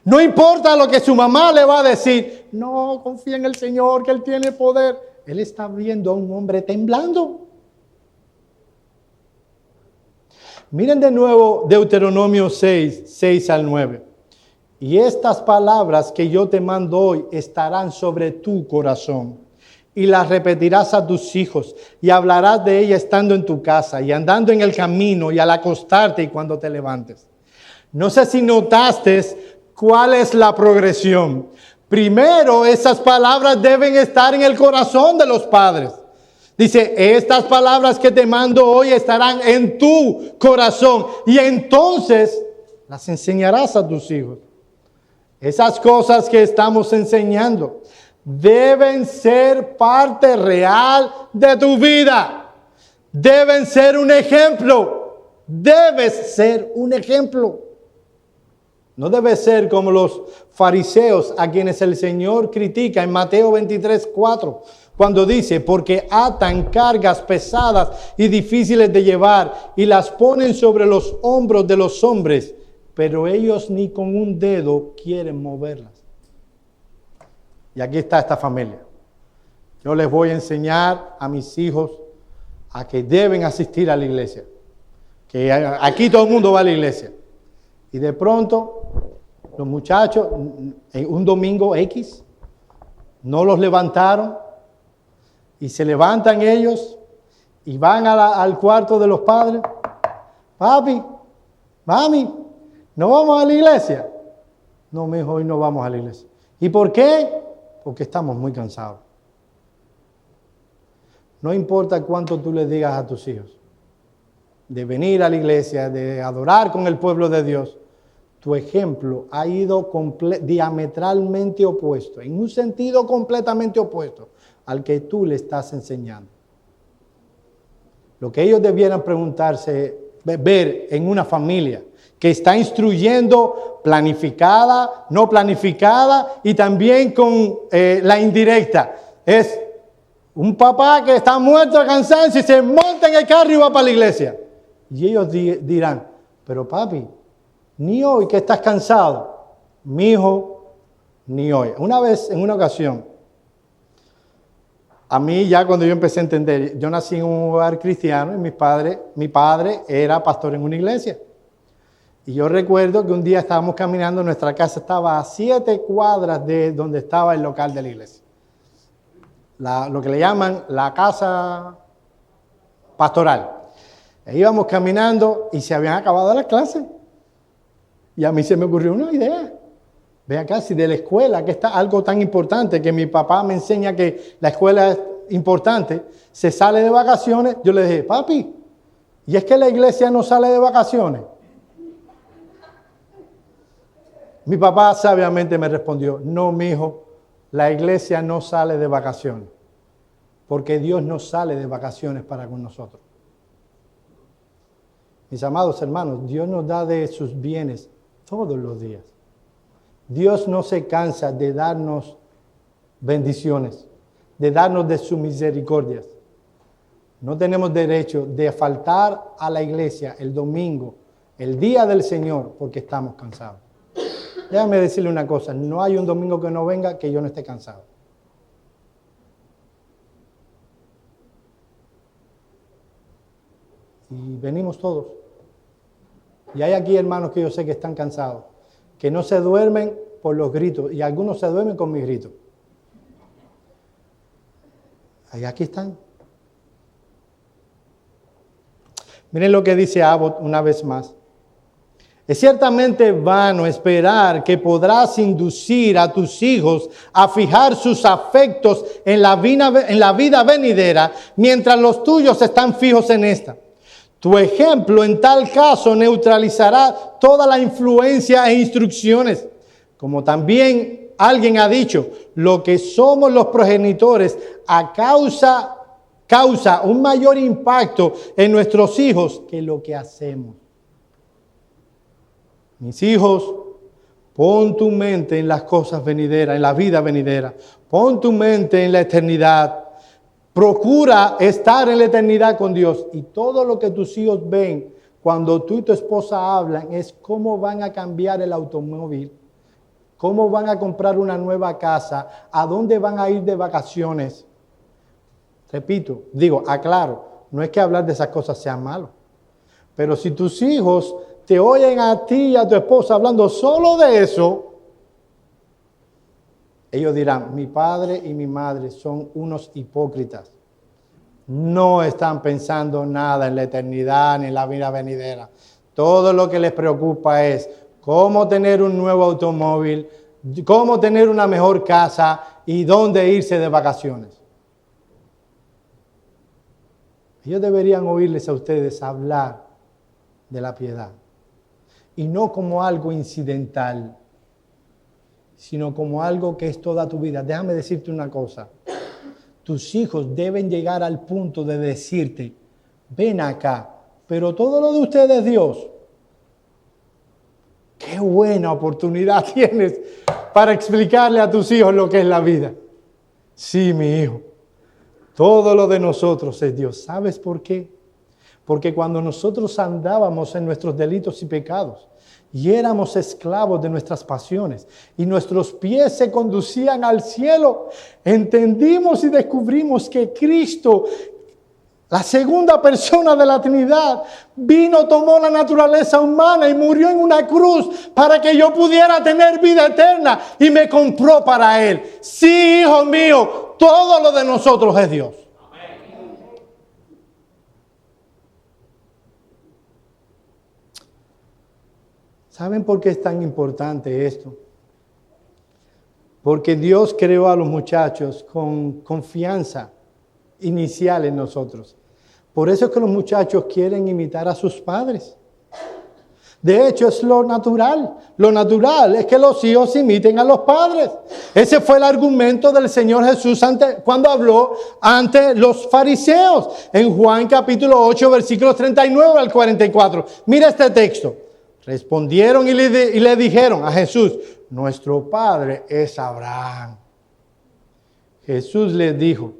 No importa lo que su mamá le va a decir. No, confía en el Señor, que Él tiene poder. Él está viendo a un hombre temblando. Miren de nuevo Deuteronomio 6 al 9. Y estas palabras que yo te mando hoy estarán sobre tu corazón. Y las repetirás a tus hijos. Y hablarás de ellas estando en tu casa. Y andando en el camino. Y al acostarte y cuando te levantes. No sé si notaste cuál es la progresión. Primero, esas palabras deben estar en el corazón de los padres. Dice, estas palabras que te mando hoy estarán en tu corazón. Y entonces las enseñarás a tus hijos. Esas cosas que estamos enseñando deben ser parte real de tu vida. Deben ser un ejemplo. Debes ser un ejemplo. No debes ser como los fariseos a quienes el Señor critica en Mateo 23:4. Cuando dice, porque atan cargas pesadas y difíciles de llevar y las ponen sobre los hombros de los hombres, pero ellos ni con un dedo quieren moverlas. Y aquí está esta familia. Yo les voy a enseñar a mis hijos a que deben asistir a la iglesia. Que aquí todo el mundo va a la iglesia. Y de pronto, los muchachos, en un domingo X, no los levantaron. Y se levantan ellos y van al cuarto de los padres. Papi, mami, ¿no vamos a la iglesia? No, mijo, hoy no vamos a la iglesia. ¿Y por qué? Porque estamos muy cansados. No importa cuánto tú les digas a tus hijos de venir a la iglesia, de adorar con el pueblo de Dios, tu ejemplo ha ido diametralmente opuesto, en un sentido completamente opuesto al que tú le estás enseñando. Lo que ellos debieran preguntarse, ver en una familia que está instruyendo planificada, no planificada y también con la indirecta. Es un papá que está muerto de cansancio y se monta en el carro y va para la iglesia. Y ellos dirán, pero papi, ni hoy que estás cansado, mi hijo, ni hoy. Una vez, en una ocasión, a mí ya cuando yo empecé a entender, yo nací en un hogar cristiano y mi padre era pastor en una iglesia. Y yo recuerdo que un día estábamos caminando, nuestra casa estaba a 7 cuadras de donde estaba el local de la iglesia. Lo que le llaman la casa pastoral. E íbamos caminando y se habían acabado las clases. Y a mí se me ocurrió una idea. Ve acá, si de la escuela, que está algo tan importante, que mi papá me enseña que la escuela es importante, se sale de vacaciones. Yo le dije, papi, ¿y es que la iglesia no sale de vacaciones? Mi papá sabiamente me respondió, no, mijo, la iglesia no sale de vacaciones, porque Dios no sale de vacaciones para con nosotros. Mis amados hermanos, Dios nos da de sus bienes todos los días. Dios no se cansa de darnos bendiciones, de darnos de sus misericordias. No tenemos derecho de faltar a la iglesia el domingo, el día del Señor, porque estamos cansados. Déjame decirle una cosa, no hay un domingo que no venga que yo no esté cansado. Y venimos todos. Y hay aquí hermanos que yo sé que están cansados, que no se duermen por los gritos, y algunos se duermen con mis gritos. Y aquí están. Miren lo que dice Abbott una vez más. Es ciertamente vano esperar que podrás inducir a tus hijos a fijar sus afectos en la vida venidera, mientras los tuyos están fijos en esta. Tu ejemplo en tal caso neutralizará toda la influencia e instrucciones. Como también alguien ha dicho, lo que somos los progenitores causa un mayor impacto en nuestros hijos que lo que hacemos. Mis hijos, pon tu mente en las cosas venideras, en la vida venidera. Pon tu mente en la eternidad. Procura estar en la eternidad con Dios. Y todo lo que tus hijos ven cuando tú y tu esposa hablan es cómo van a cambiar el automóvil, cómo van a comprar una nueva casa, a dónde van a ir de vacaciones. Repito, aclaro, no es que hablar de esas cosas sea malo. Pero si tus hijos te oyen a ti y a tu esposa hablando solo de eso, ellos dirán, mi padre y mi madre son unos hipócritas. No están pensando nada en la eternidad ni en la vida venidera. Todo lo que les preocupa es cómo tener un nuevo automóvil, cómo tener una mejor casa y dónde irse de vacaciones. Ellos deberían oírles a ustedes hablar de la piedad. Y no como algo incidental, sino como algo que es toda tu vida. Déjame decirte una cosa. Tus hijos deben llegar al punto de decirte, ven acá, pero todo lo de ustedes es Dios. Qué buena oportunidad tienes para explicarle a tus hijos lo que es la vida. Sí, mi hijo, todo lo de nosotros es Dios. ¿Sabes por qué? Porque cuando nosotros andábamos en nuestros delitos y pecados y éramos esclavos de nuestras pasiones y nuestros pies se conducían al cielo, entendimos y descubrimos que Cristo, la segunda persona de la Trinidad, vino, tomó la naturaleza humana y murió en una cruz para que yo pudiera tener vida eterna y me compró para Él. Sí, hijo mío, todo lo de nosotros es Dios. ¿Saben por qué es tan importante esto? Porque Dios creó a los muchachos con confianza inicial en nosotros. Por eso es que los muchachos quieren imitar a sus padres. De hecho, es lo natural. Lo natural es que los hijos imiten a los padres. Ese fue el argumento del Señor Jesús cuando habló ante los fariseos. En Juan capítulo 8, versículos 39 al 44. Mira este texto. Respondieron y le dijeron a Jesús, nuestro padre es Abraham. Jesús les dijo,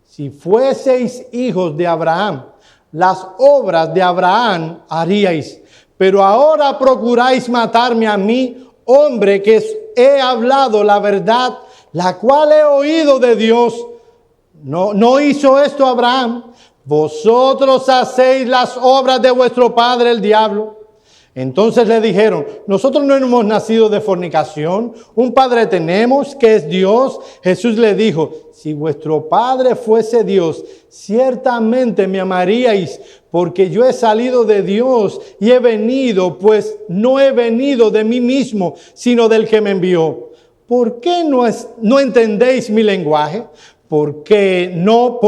si fueseis hijos de Abraham, las obras de Abraham haríais, pero ahora procuráis matarme a mí, hombre que he hablado la verdad, la cual he oído de Dios. No hizo esto Abraham. Vosotros hacéis las obras de vuestro padre el diablo. Entonces le dijeron, nosotros no hemos nacido de fornicación, un padre tenemos que es Dios. Jesús le dijo, si vuestro padre fuese Dios, ciertamente me amaríais, porque yo he salido de Dios y he venido, pues no he venido de mí mismo, sino del que me envió. ¿Por qué no entendéis mi lenguaje? ¿Por qué no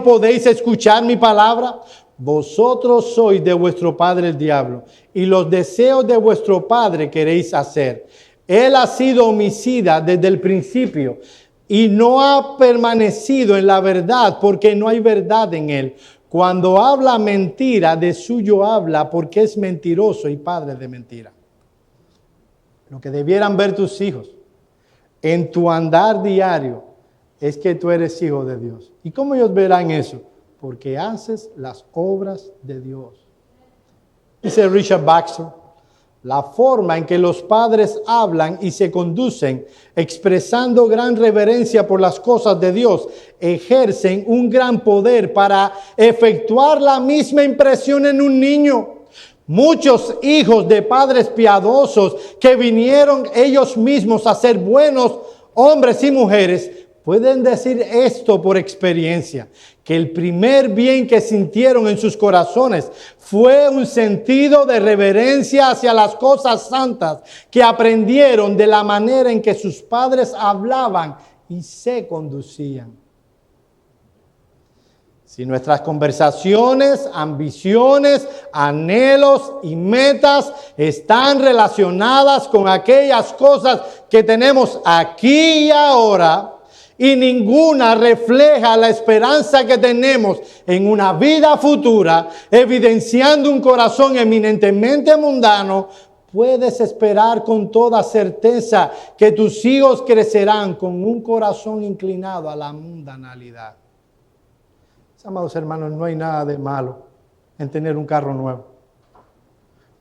podéis escuchar mi palabra? Vosotros sois de vuestro padre el diablo, y los deseos de vuestro padre queréis hacer. Él ha sido homicida desde el principio, y no ha permanecido en la verdad, porque no hay verdad en él. Cuando habla mentira, de suyo habla, porque es mentiroso y padre de mentira. Lo que debieran ver tus hijos en tu andar diario es que tú eres hijo de Dios. ¿Y cómo ellos verán eso? Porque haces las obras de Dios. Dice Richard Baxter, la forma en que los padres hablan y se conducen, expresando gran reverencia por las cosas de Dios, ejercen un gran poder para efectuar la misma impresión en un niño. Muchos hijos de padres piadosos que vinieron ellos mismos a ser buenos hombres y mujeres, pueden decir esto por experiencia, que el primer bien que sintieron en sus corazones fue un sentido de reverencia hacia las cosas santas que aprendieron de la manera en que sus padres hablaban y se conducían. Si nuestras conversaciones, ambiciones, anhelos y metas están relacionadas con aquellas cosas que tenemos aquí y ahora, y ninguna refleja la esperanza que tenemos en una vida futura, evidenciando un corazón eminentemente mundano, puedes esperar con toda certeza que tus hijos crecerán con un corazón inclinado a la mundanalidad. Amados hermanos, no hay nada de malo en tener un carro nuevo.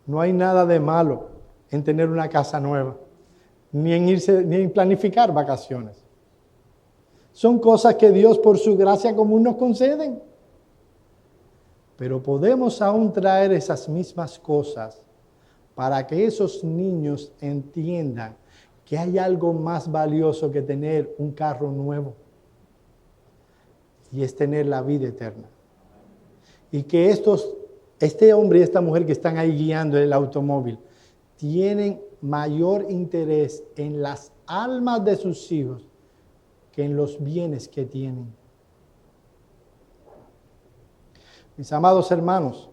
No hay nada de malo en tener una casa nueva, ni en planificar vacaciones. Son cosas que Dios por su gracia común nos conceden. Pero podemos aún traer esas mismas cosas para que esos niños entiendan que hay algo más valioso que tener un carro nuevo. Y es tener la vida eterna. Y que este hombre y esta mujer que están ahí guiando el automóvil tienen mayor interés en las almas de sus hijos que en los bienes que tienen. Mis amados hermanos,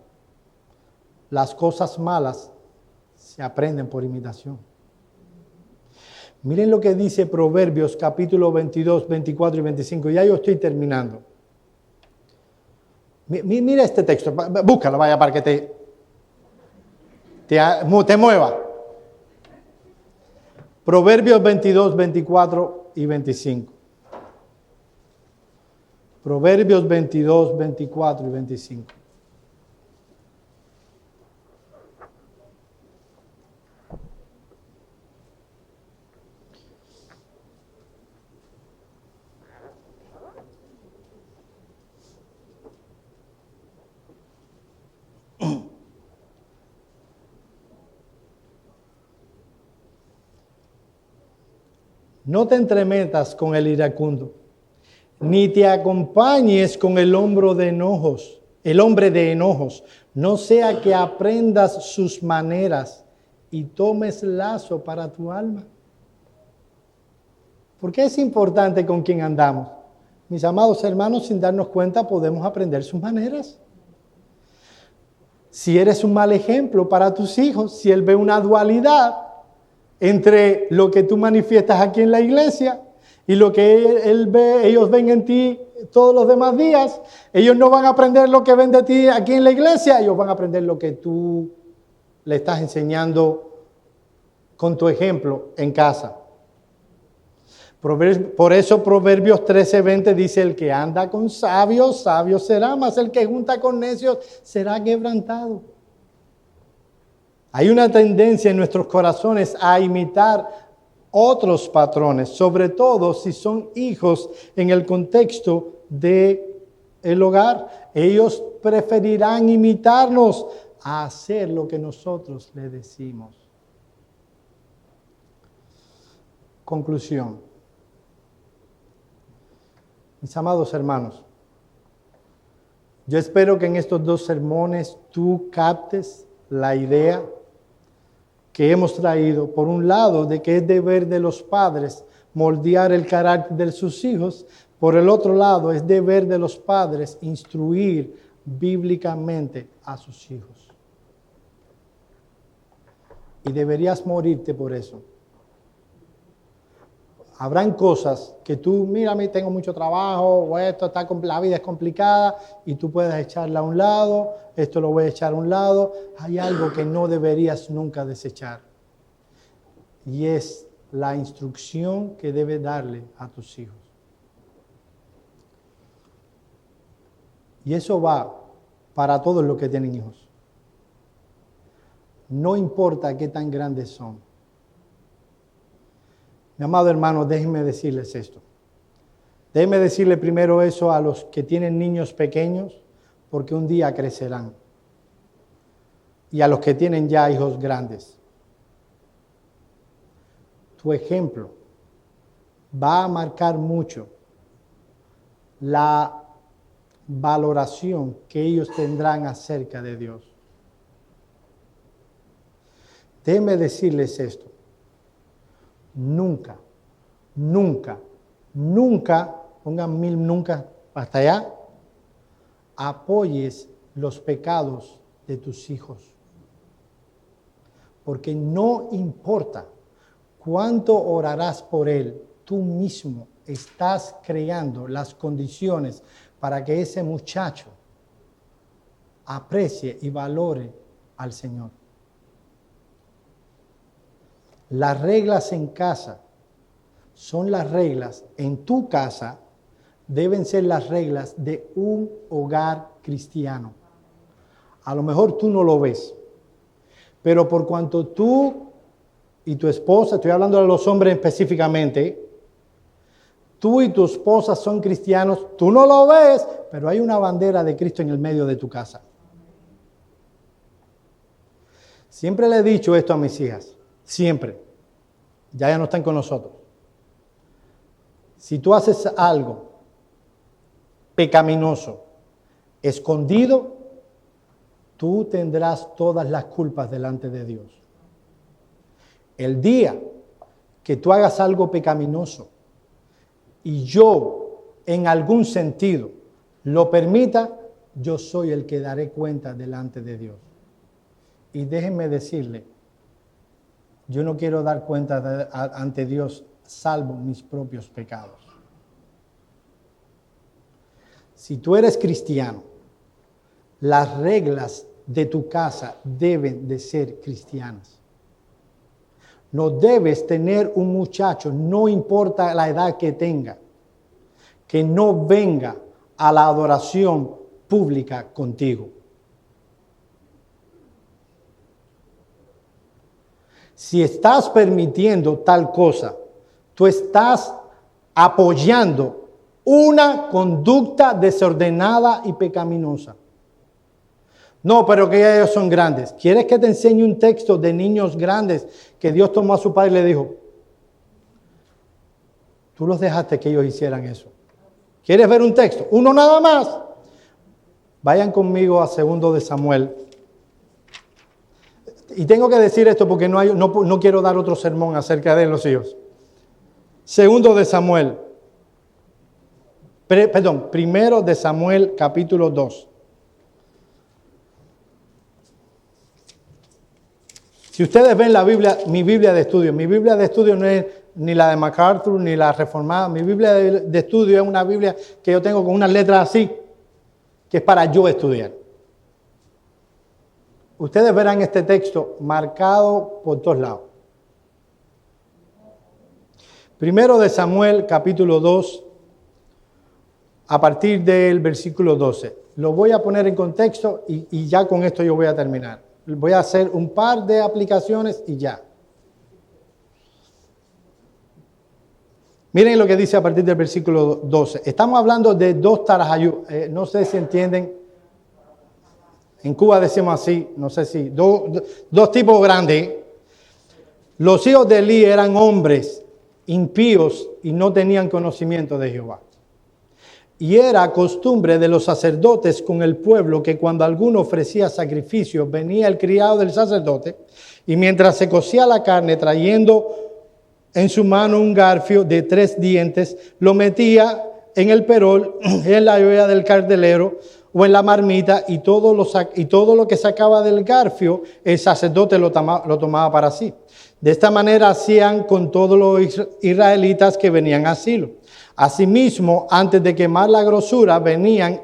las cosas malas se aprenden por imitación. Miren lo que dice Proverbios capítulo 22, 24 y 25. Ya yo estoy terminando. Mira este texto, búscalo, vaya, para que te mueva. Proverbios 22, 24 y 25. Proverbios 22, 24 y 25. No te entremetas con el iracundo, ni te acompañes con el hombre de enojos, no sea que aprendas sus maneras y tomes lazo para tu alma. ¿Por qué es importante con quién andamos? Mis amados hermanos, sin darnos cuenta podemos aprender sus maneras. Si eres un mal ejemplo para tus hijos, si él ve una dualidad entre lo que tú manifiestas aquí en la iglesia y lo que ellos ven en ti todos los demás días, ellos no van a aprender lo que ven de ti aquí en la iglesia, ellos van a aprender lo que tú le estás enseñando con tu ejemplo en casa. Por eso Proverbios 13:20 dice, el que anda con sabios, sabio será, mas el que junta con necios será quebrantado. Hay una tendencia en nuestros corazones a imitar otros patrones, sobre todo si son hijos en el contexto del hogar. Ellos preferirán imitarnos a hacer lo que nosotros les decimos. Conclusión. Mis amados hermanos, yo espero que en estos 2 sermones tú captes la idea que hemos traído, por un lado, de que es deber de los padres moldear el carácter de sus hijos, por el otro lado, es deber de los padres instruir bíblicamente a sus hijos. Y deberías morirte por eso. Habrán cosas que tú, mira, a mí tengo mucho trabajo, o esto está, la vida es complicada, y tú puedes echarla a un lado, esto lo voy a echar a un lado. Hay algo que no deberías nunca desechar, y es la instrucción que debes darle a tus hijos. Y eso va para todos los que tienen hijos. No importa qué tan grandes son. Mi amado hermano, déjenme decirles esto. Déjenme decirle primero eso a los que tienen niños pequeños, porque un día crecerán. Y a los que tienen ya hijos grandes. Tu ejemplo va a marcar mucho la valoración que ellos tendrán acerca de Dios. Déjenme decirles esto. Nunca, nunca, nunca, pongan 1000 nunca hasta allá, apoyes los pecados de tus hijos. Porque no importa cuánto orarás por él, tú mismo estás creando las condiciones para que ese muchacho aprecie y valore al Señor. Las reglas en casa son las reglas en tu casa, deben ser las reglas de un hogar cristiano. A lo mejor tú no lo ves, pero por cuanto tú y tu esposa, estoy hablando de los hombres específicamente, tú y tu esposa son cristianos, tú no lo ves, pero hay una bandera de Cristo en el medio de tu casa. Siempre le he dicho esto a mis hijas, siempre. Ya no están con nosotros. Si tú haces algo pecaminoso, escondido, tú tendrás todas las culpas delante de Dios. El día que tú hagas algo pecaminoso y yo, en algún sentido, lo permita, yo soy el que daré cuenta delante de Dios. Y déjenme decirle, yo no quiero dar cuenta ante Dios salvo mis propios pecados. Si tú eres cristiano, las reglas de tu casa deben de ser cristianas. No debes tener un muchacho, no importa la edad que tenga, que no venga a la adoración pública contigo. Si estás permitiendo tal cosa, tú estás apoyando una conducta desordenada y pecaminosa. No, pero que ellos son grandes. ¿Quieres que te enseñe un texto de niños grandes que Dios tomó a su padre y le dijo, tú los dejaste que ellos hicieran eso? ¿Quieres ver un texto? Uno nada más. Vayan conmigo a 2 de Samuel. Y tengo que decir esto porque no quiero dar otro sermón acerca de los hijos. 2 de Samuel. 1 de Samuel, capítulo 2. Si ustedes ven la Biblia, mi Biblia de estudio no es ni la de MacArthur ni la reformada. Mi Biblia de estudio es una Biblia que yo tengo con unas letras así, que es para yo estudiar. Ustedes verán este texto marcado por todos lados. Primero de Samuel, capítulo 2, a partir del versículo 12. Lo voy a poner en contexto y ya con esto yo voy a terminar. Voy a hacer un par de aplicaciones y ya. Miren lo que dice a partir del versículo 12. Estamos hablando de dos tarajayú. No sé si entienden. En Cuba decimos así, no sé si. Dos tipos grandes. Los hijos de Elí eran hombres impíos y no tenían conocimiento de Jehová. Y era costumbre de los sacerdotes con el pueblo que cuando alguno ofrecía sacrificio, venía el criado del sacerdote y mientras se cocía la carne, trayendo en su mano un garfio de 3 dientes, lo metía en el perol, en la olla del cardelero o en la marmita y todo lo que sacaba del garfio, el sacerdote lo tomaba para sí. De esta manera hacían con todos los israelitas que venían a Silo. Asimismo, antes de quemar la grosura, venía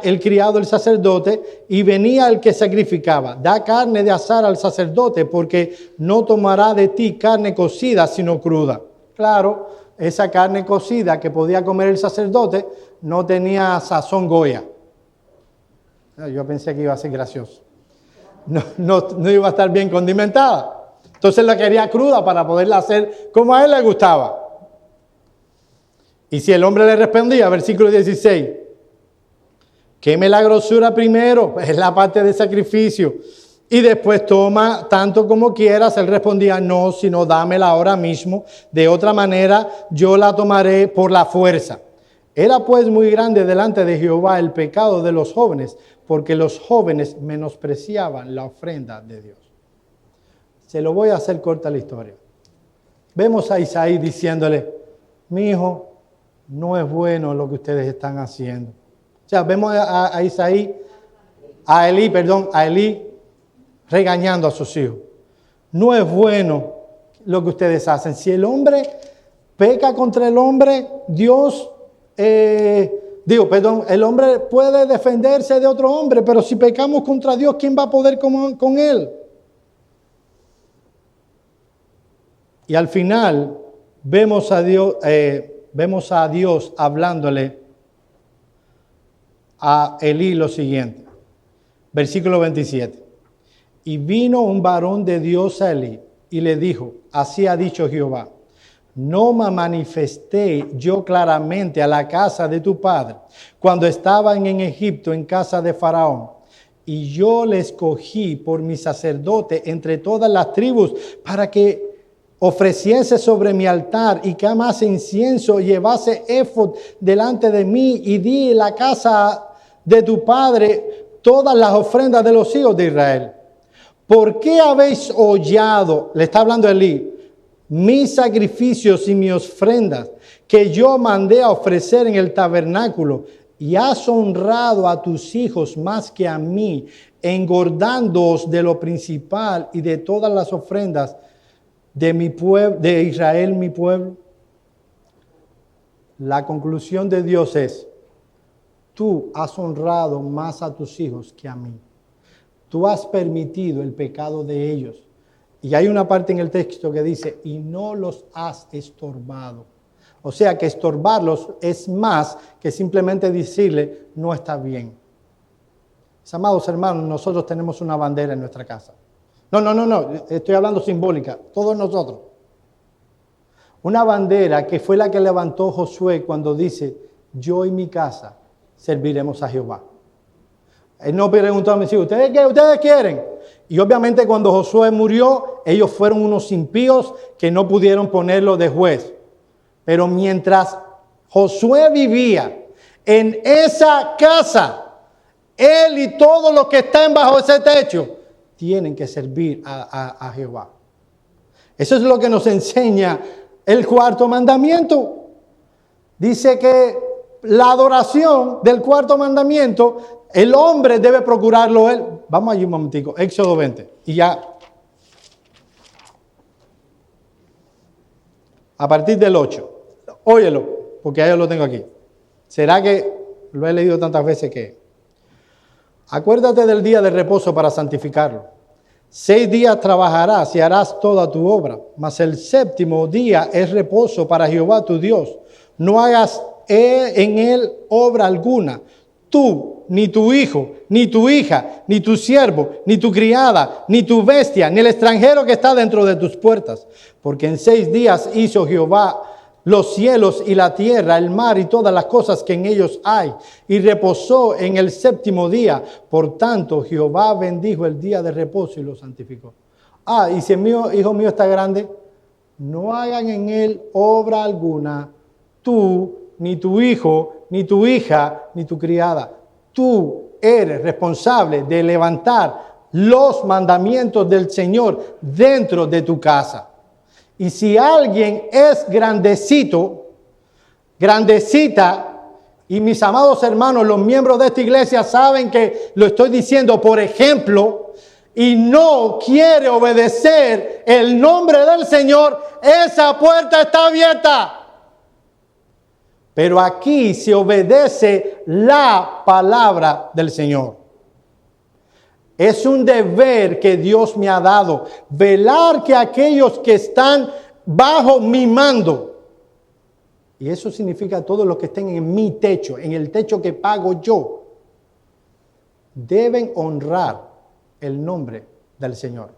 el criado del sacerdote y venía el que sacrificaba. Da carne de asar al sacerdote, porque no tomará de ti carne cocida, sino cruda. Claro, esa carne cocida que podía comer el sacerdote no tenía sazón Goya. Yo pensé que iba a ser gracioso. No iba a estar bien condimentada. Entonces la quería cruda para poderla hacer como a él le gustaba. Y si el hombre le respondía, versículo 16, queme la grosura primero, es la parte de sacrificio, y después toma tanto como quieras. Él respondía, no, sino dámela ahora mismo, de otra manera yo la tomaré por la fuerza. Era pues muy grande delante de Jehová el pecado de los jóvenes, porque los jóvenes menospreciaban la ofrenda de Dios. Se lo voy a hacer corta la historia. Vemos a Isaí diciéndole, mi hijo, no es bueno lo que ustedes están haciendo. O sea, vemos a Elí regañando a sus hijos. No es bueno lo que ustedes hacen. Si el hombre peca contra el hombre, el hombre puede defenderse de otro hombre, pero si pecamos contra Dios, ¿quién va a poder con él? Y al final vemos a Dios hablándole a Elí lo siguiente. Versículo 27. Y vino un varón de Dios a Elí y le dijo, así ha dicho Jehová, no me manifesté yo claramente a la casa de tu padre cuando estaban en Egipto en casa de Faraón. Y yo le escogí por mi sacerdote entre todas las tribus para que ofreciese sobre mi altar y quemase incienso, llevase éfod delante de mí y di en la casa de tu padre todas las ofrendas de los hijos de Israel. ¿Por qué habéis hollado? Le está hablando Elí. Mis sacrificios y mis ofrendas que yo mandé a ofrecer en el tabernáculo, y has honrado a tus hijos más que a mí, engordándoos de lo principal y de todas las ofrendas de mi pueblo, de Israel, mi pueblo. La conclusión de Dios es, tú has honrado más a tus hijos que a mí. Tú has permitido el pecado de ellos. Y hay una parte en el texto que dice, y no los has estorbado. O sea que estorbarlos es más que simplemente decirle, no está bien. Mis amados hermanos, nosotros tenemos una bandera en nuestra casa. No, estoy hablando simbólica, todos nosotros. Una bandera que fue la que levantó Josué cuando dice, yo y mi casa serviremos a Jehová. Él no preguntó a mis hijos, ¿ustedes qué? ¿Ustedes quieren? Y obviamente cuando Josué murió, ellos fueron unos impíos que no pudieron ponerlo de juez. Pero mientras Josué vivía en esa casa, él y todos los que están bajo ese techo, tienen que servir a Jehová. Eso es lo que nos enseña el 4º mandamiento. Dice que la adoración del 4º mandamiento, el hombre debe procurarlo él. Vamos allí un momentico, Éxodo 20. Y ya, a partir del 8. Óyelo, porque ya yo lo tengo aquí. ¿Será que lo he leído tantas veces que? Acuérdate del día de reposo para santificarlo. 6 días trabajarás y harás toda tu obra, mas el séptimo día es reposo para Jehová tu Dios. No hagas en él obra alguna, tú, ni tu hijo, ni tu hija, ni tu siervo, ni tu criada, ni tu bestia, ni el extranjero que está dentro de tus puertas. Porque en 6 días hizo Jehová los cielos y la tierra, el mar y todas las cosas que en ellos hay, y reposó en el séptimo día. Por tanto, Jehová bendijo el día de reposo y lo santificó. Y si el hijo mío está grande, no hagan en él obra alguna, tú, ni tu hijo, ni tu hija, ni tu criada. Tú eres responsable de levantar los mandamientos del Señor dentro de tu casa. Y si alguien es grandecito, grandecita, y mis amados hermanos, los miembros de esta iglesia saben que lo estoy diciendo por ejemplo, y no quiere obedecer el nombre del Señor, esa puerta está abierta. Pero aquí se obedece la palabra del Señor. Es un deber que Dios me ha dado, velar que aquellos que están bajo mi mando, y eso significa todos los que estén en mi techo, en el techo que pago yo, deben honrar el nombre del Señor.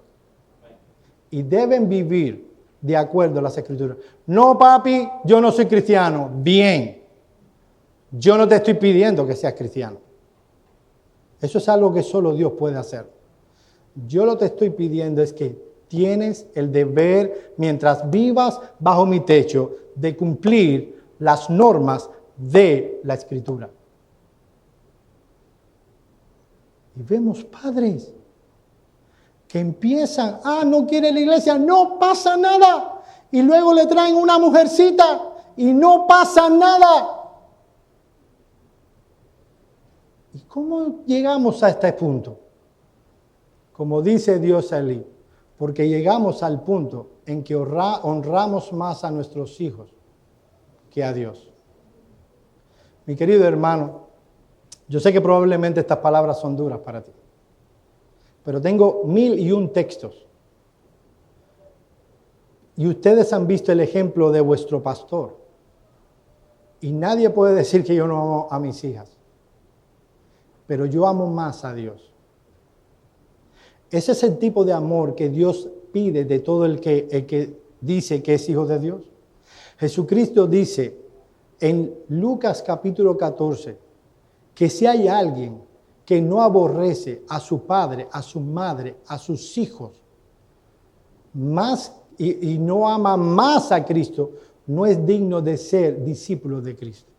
Y deben vivir de acuerdo a las Escrituras. No, papi, yo no soy cristiano. Bien, yo no te estoy pidiendo que seas cristiano. Eso es algo que solo Dios puede hacer. Yo lo que te estoy pidiendo es que tienes el deber, mientras vivas bajo mi techo, de cumplir las normas de la Escritura. Y vemos padres que empiezan, no quiere la iglesia, no pasa nada. Y luego le traen una mujercita y no pasa nada. ¿Y cómo llegamos a este punto? Como dice Dios allí, porque llegamos al punto en que honramos más a nuestros hijos que a Dios. Mi querido hermano, yo sé que probablemente estas palabras son duras para ti, pero tengo 1001 textos. Y ustedes han visto el ejemplo de vuestro pastor. Y nadie puede decir que yo no amo a mis hijas. Pero yo amo más a Dios. Ese es el tipo de amor que Dios pide de todo el que dice que es hijo de Dios. Jesucristo dice en Lucas capítulo 14 que si hay alguien que no aborrece a su padre, a su madre, a sus hijos, más y no ama más a Cristo, no es digno de ser discípulo de Cristo.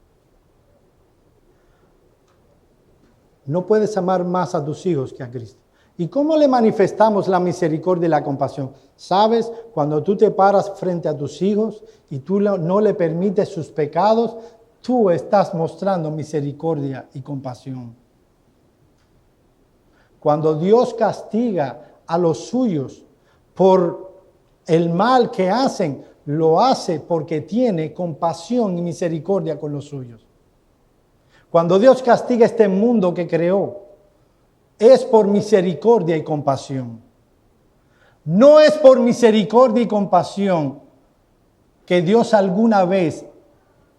No puedes amar más a tus hijos que a Cristo. ¿Y cómo le manifestamos la misericordia y la compasión? ¿Sabes? Cuando tú te paras frente a tus hijos y tú no le permites sus pecados, tú estás mostrando misericordia y compasión. Cuando Dios castiga a los suyos por el mal que hacen, lo hace porque tiene compasión y misericordia con los suyos. Cuando Dios castiga este mundo que creó, es por misericordia y compasión. No es por misericordia y compasión que Dios alguna vez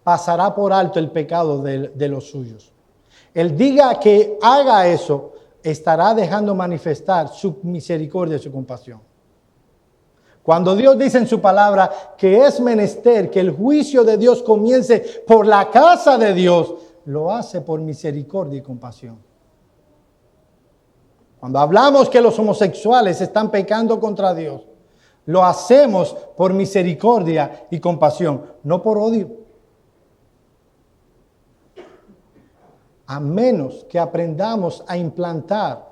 pasará por alto el pecado de los suyos. Él diga que haga eso, estará dejando manifestar su misericordia y su compasión. Cuando Dios dice en su palabra que es menester que el juicio de Dios comience por la casa de Dios, lo hace por misericordia y compasión. Cuando hablamos que los homosexuales están pecando contra Dios, lo hacemos por misericordia y compasión, no por odio. A menos que aprendamos a implantar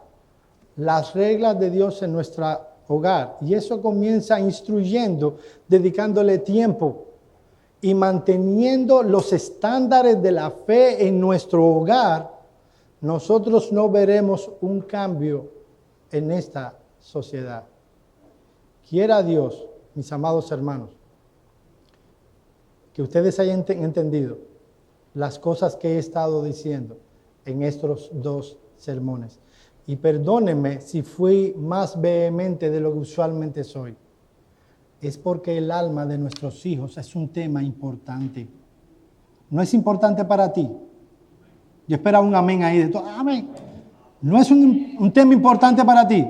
las reglas de Dios en nuestro hogar. Y eso comienza instruyendo, dedicándole tiempo y manteniendo los estándares de la fe en nuestro hogar, nosotros no veremos un cambio en esta sociedad. Quiera Dios, mis amados hermanos, que ustedes hayan entendido las cosas que he estado diciendo en estos 2 sermones. Y perdónenme si fui más vehemente de lo que usualmente soy. Es porque el alma de nuestros hijos es un tema importante. ¿No es importante para ti? Yo esperaba un amén ahí de todo. Amén. ¿No es un tema importante para ti?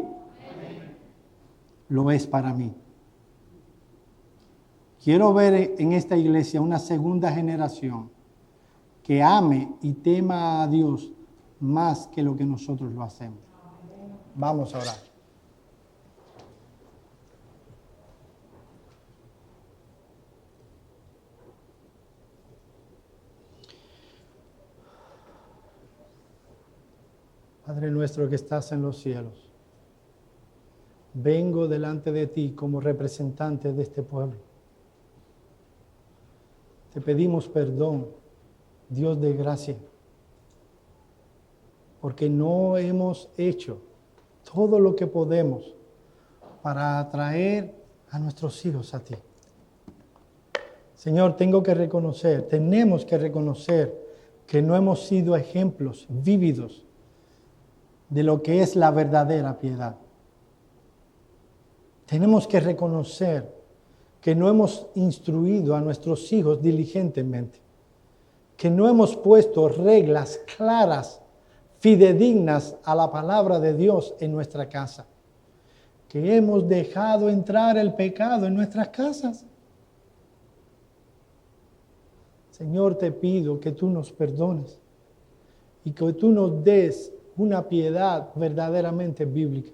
Lo es para mí. Quiero ver en esta iglesia una segunda generación que ame y tema a Dios más que lo que nosotros lo hacemos. Vamos a orar. Padre nuestro que estás en los cielos, vengo delante de ti como representante de este pueblo. Te pedimos perdón, Dios de gracia, porque no hemos hecho todo lo que podemos para atraer a nuestros hijos a ti. Señor, tenemos que reconocer que no hemos sido ejemplos vívidos de lo que es la verdadera piedad. Tenemos que reconocer que no hemos instruido a nuestros hijos diligentemente, que no hemos puesto reglas claras, fidedignas a la palabra de Dios en nuestra casa, que hemos dejado entrar el pecado en nuestras casas. Señor, te pido que tú nos perdones y que tú nos des una piedad verdaderamente bíblica,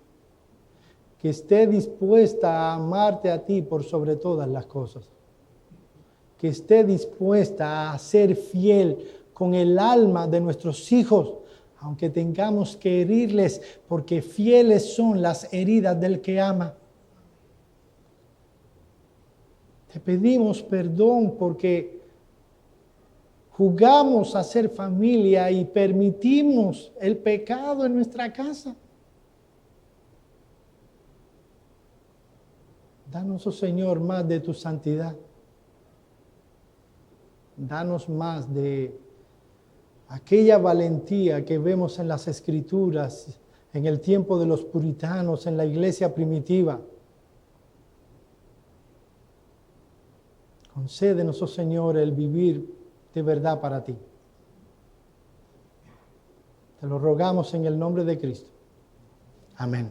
que esté dispuesta a amarte a ti por sobre todas las cosas, que esté dispuesta a ser fiel con el alma de nuestros hijos, aunque tengamos que herirles, porque fieles son las heridas del que ama. Te pedimos perdón porque jugamos a ser familia y permitimos el pecado en nuestra casa. Danos, oh Señor, más de tu santidad. Danos más de aquella valentía que vemos en las Escrituras, en el tiempo de los puritanos, en la iglesia primitiva. Concédenos, oh Señor, el vivir de verdad para ti. Te lo rogamos en el nombre de Cristo. Amén.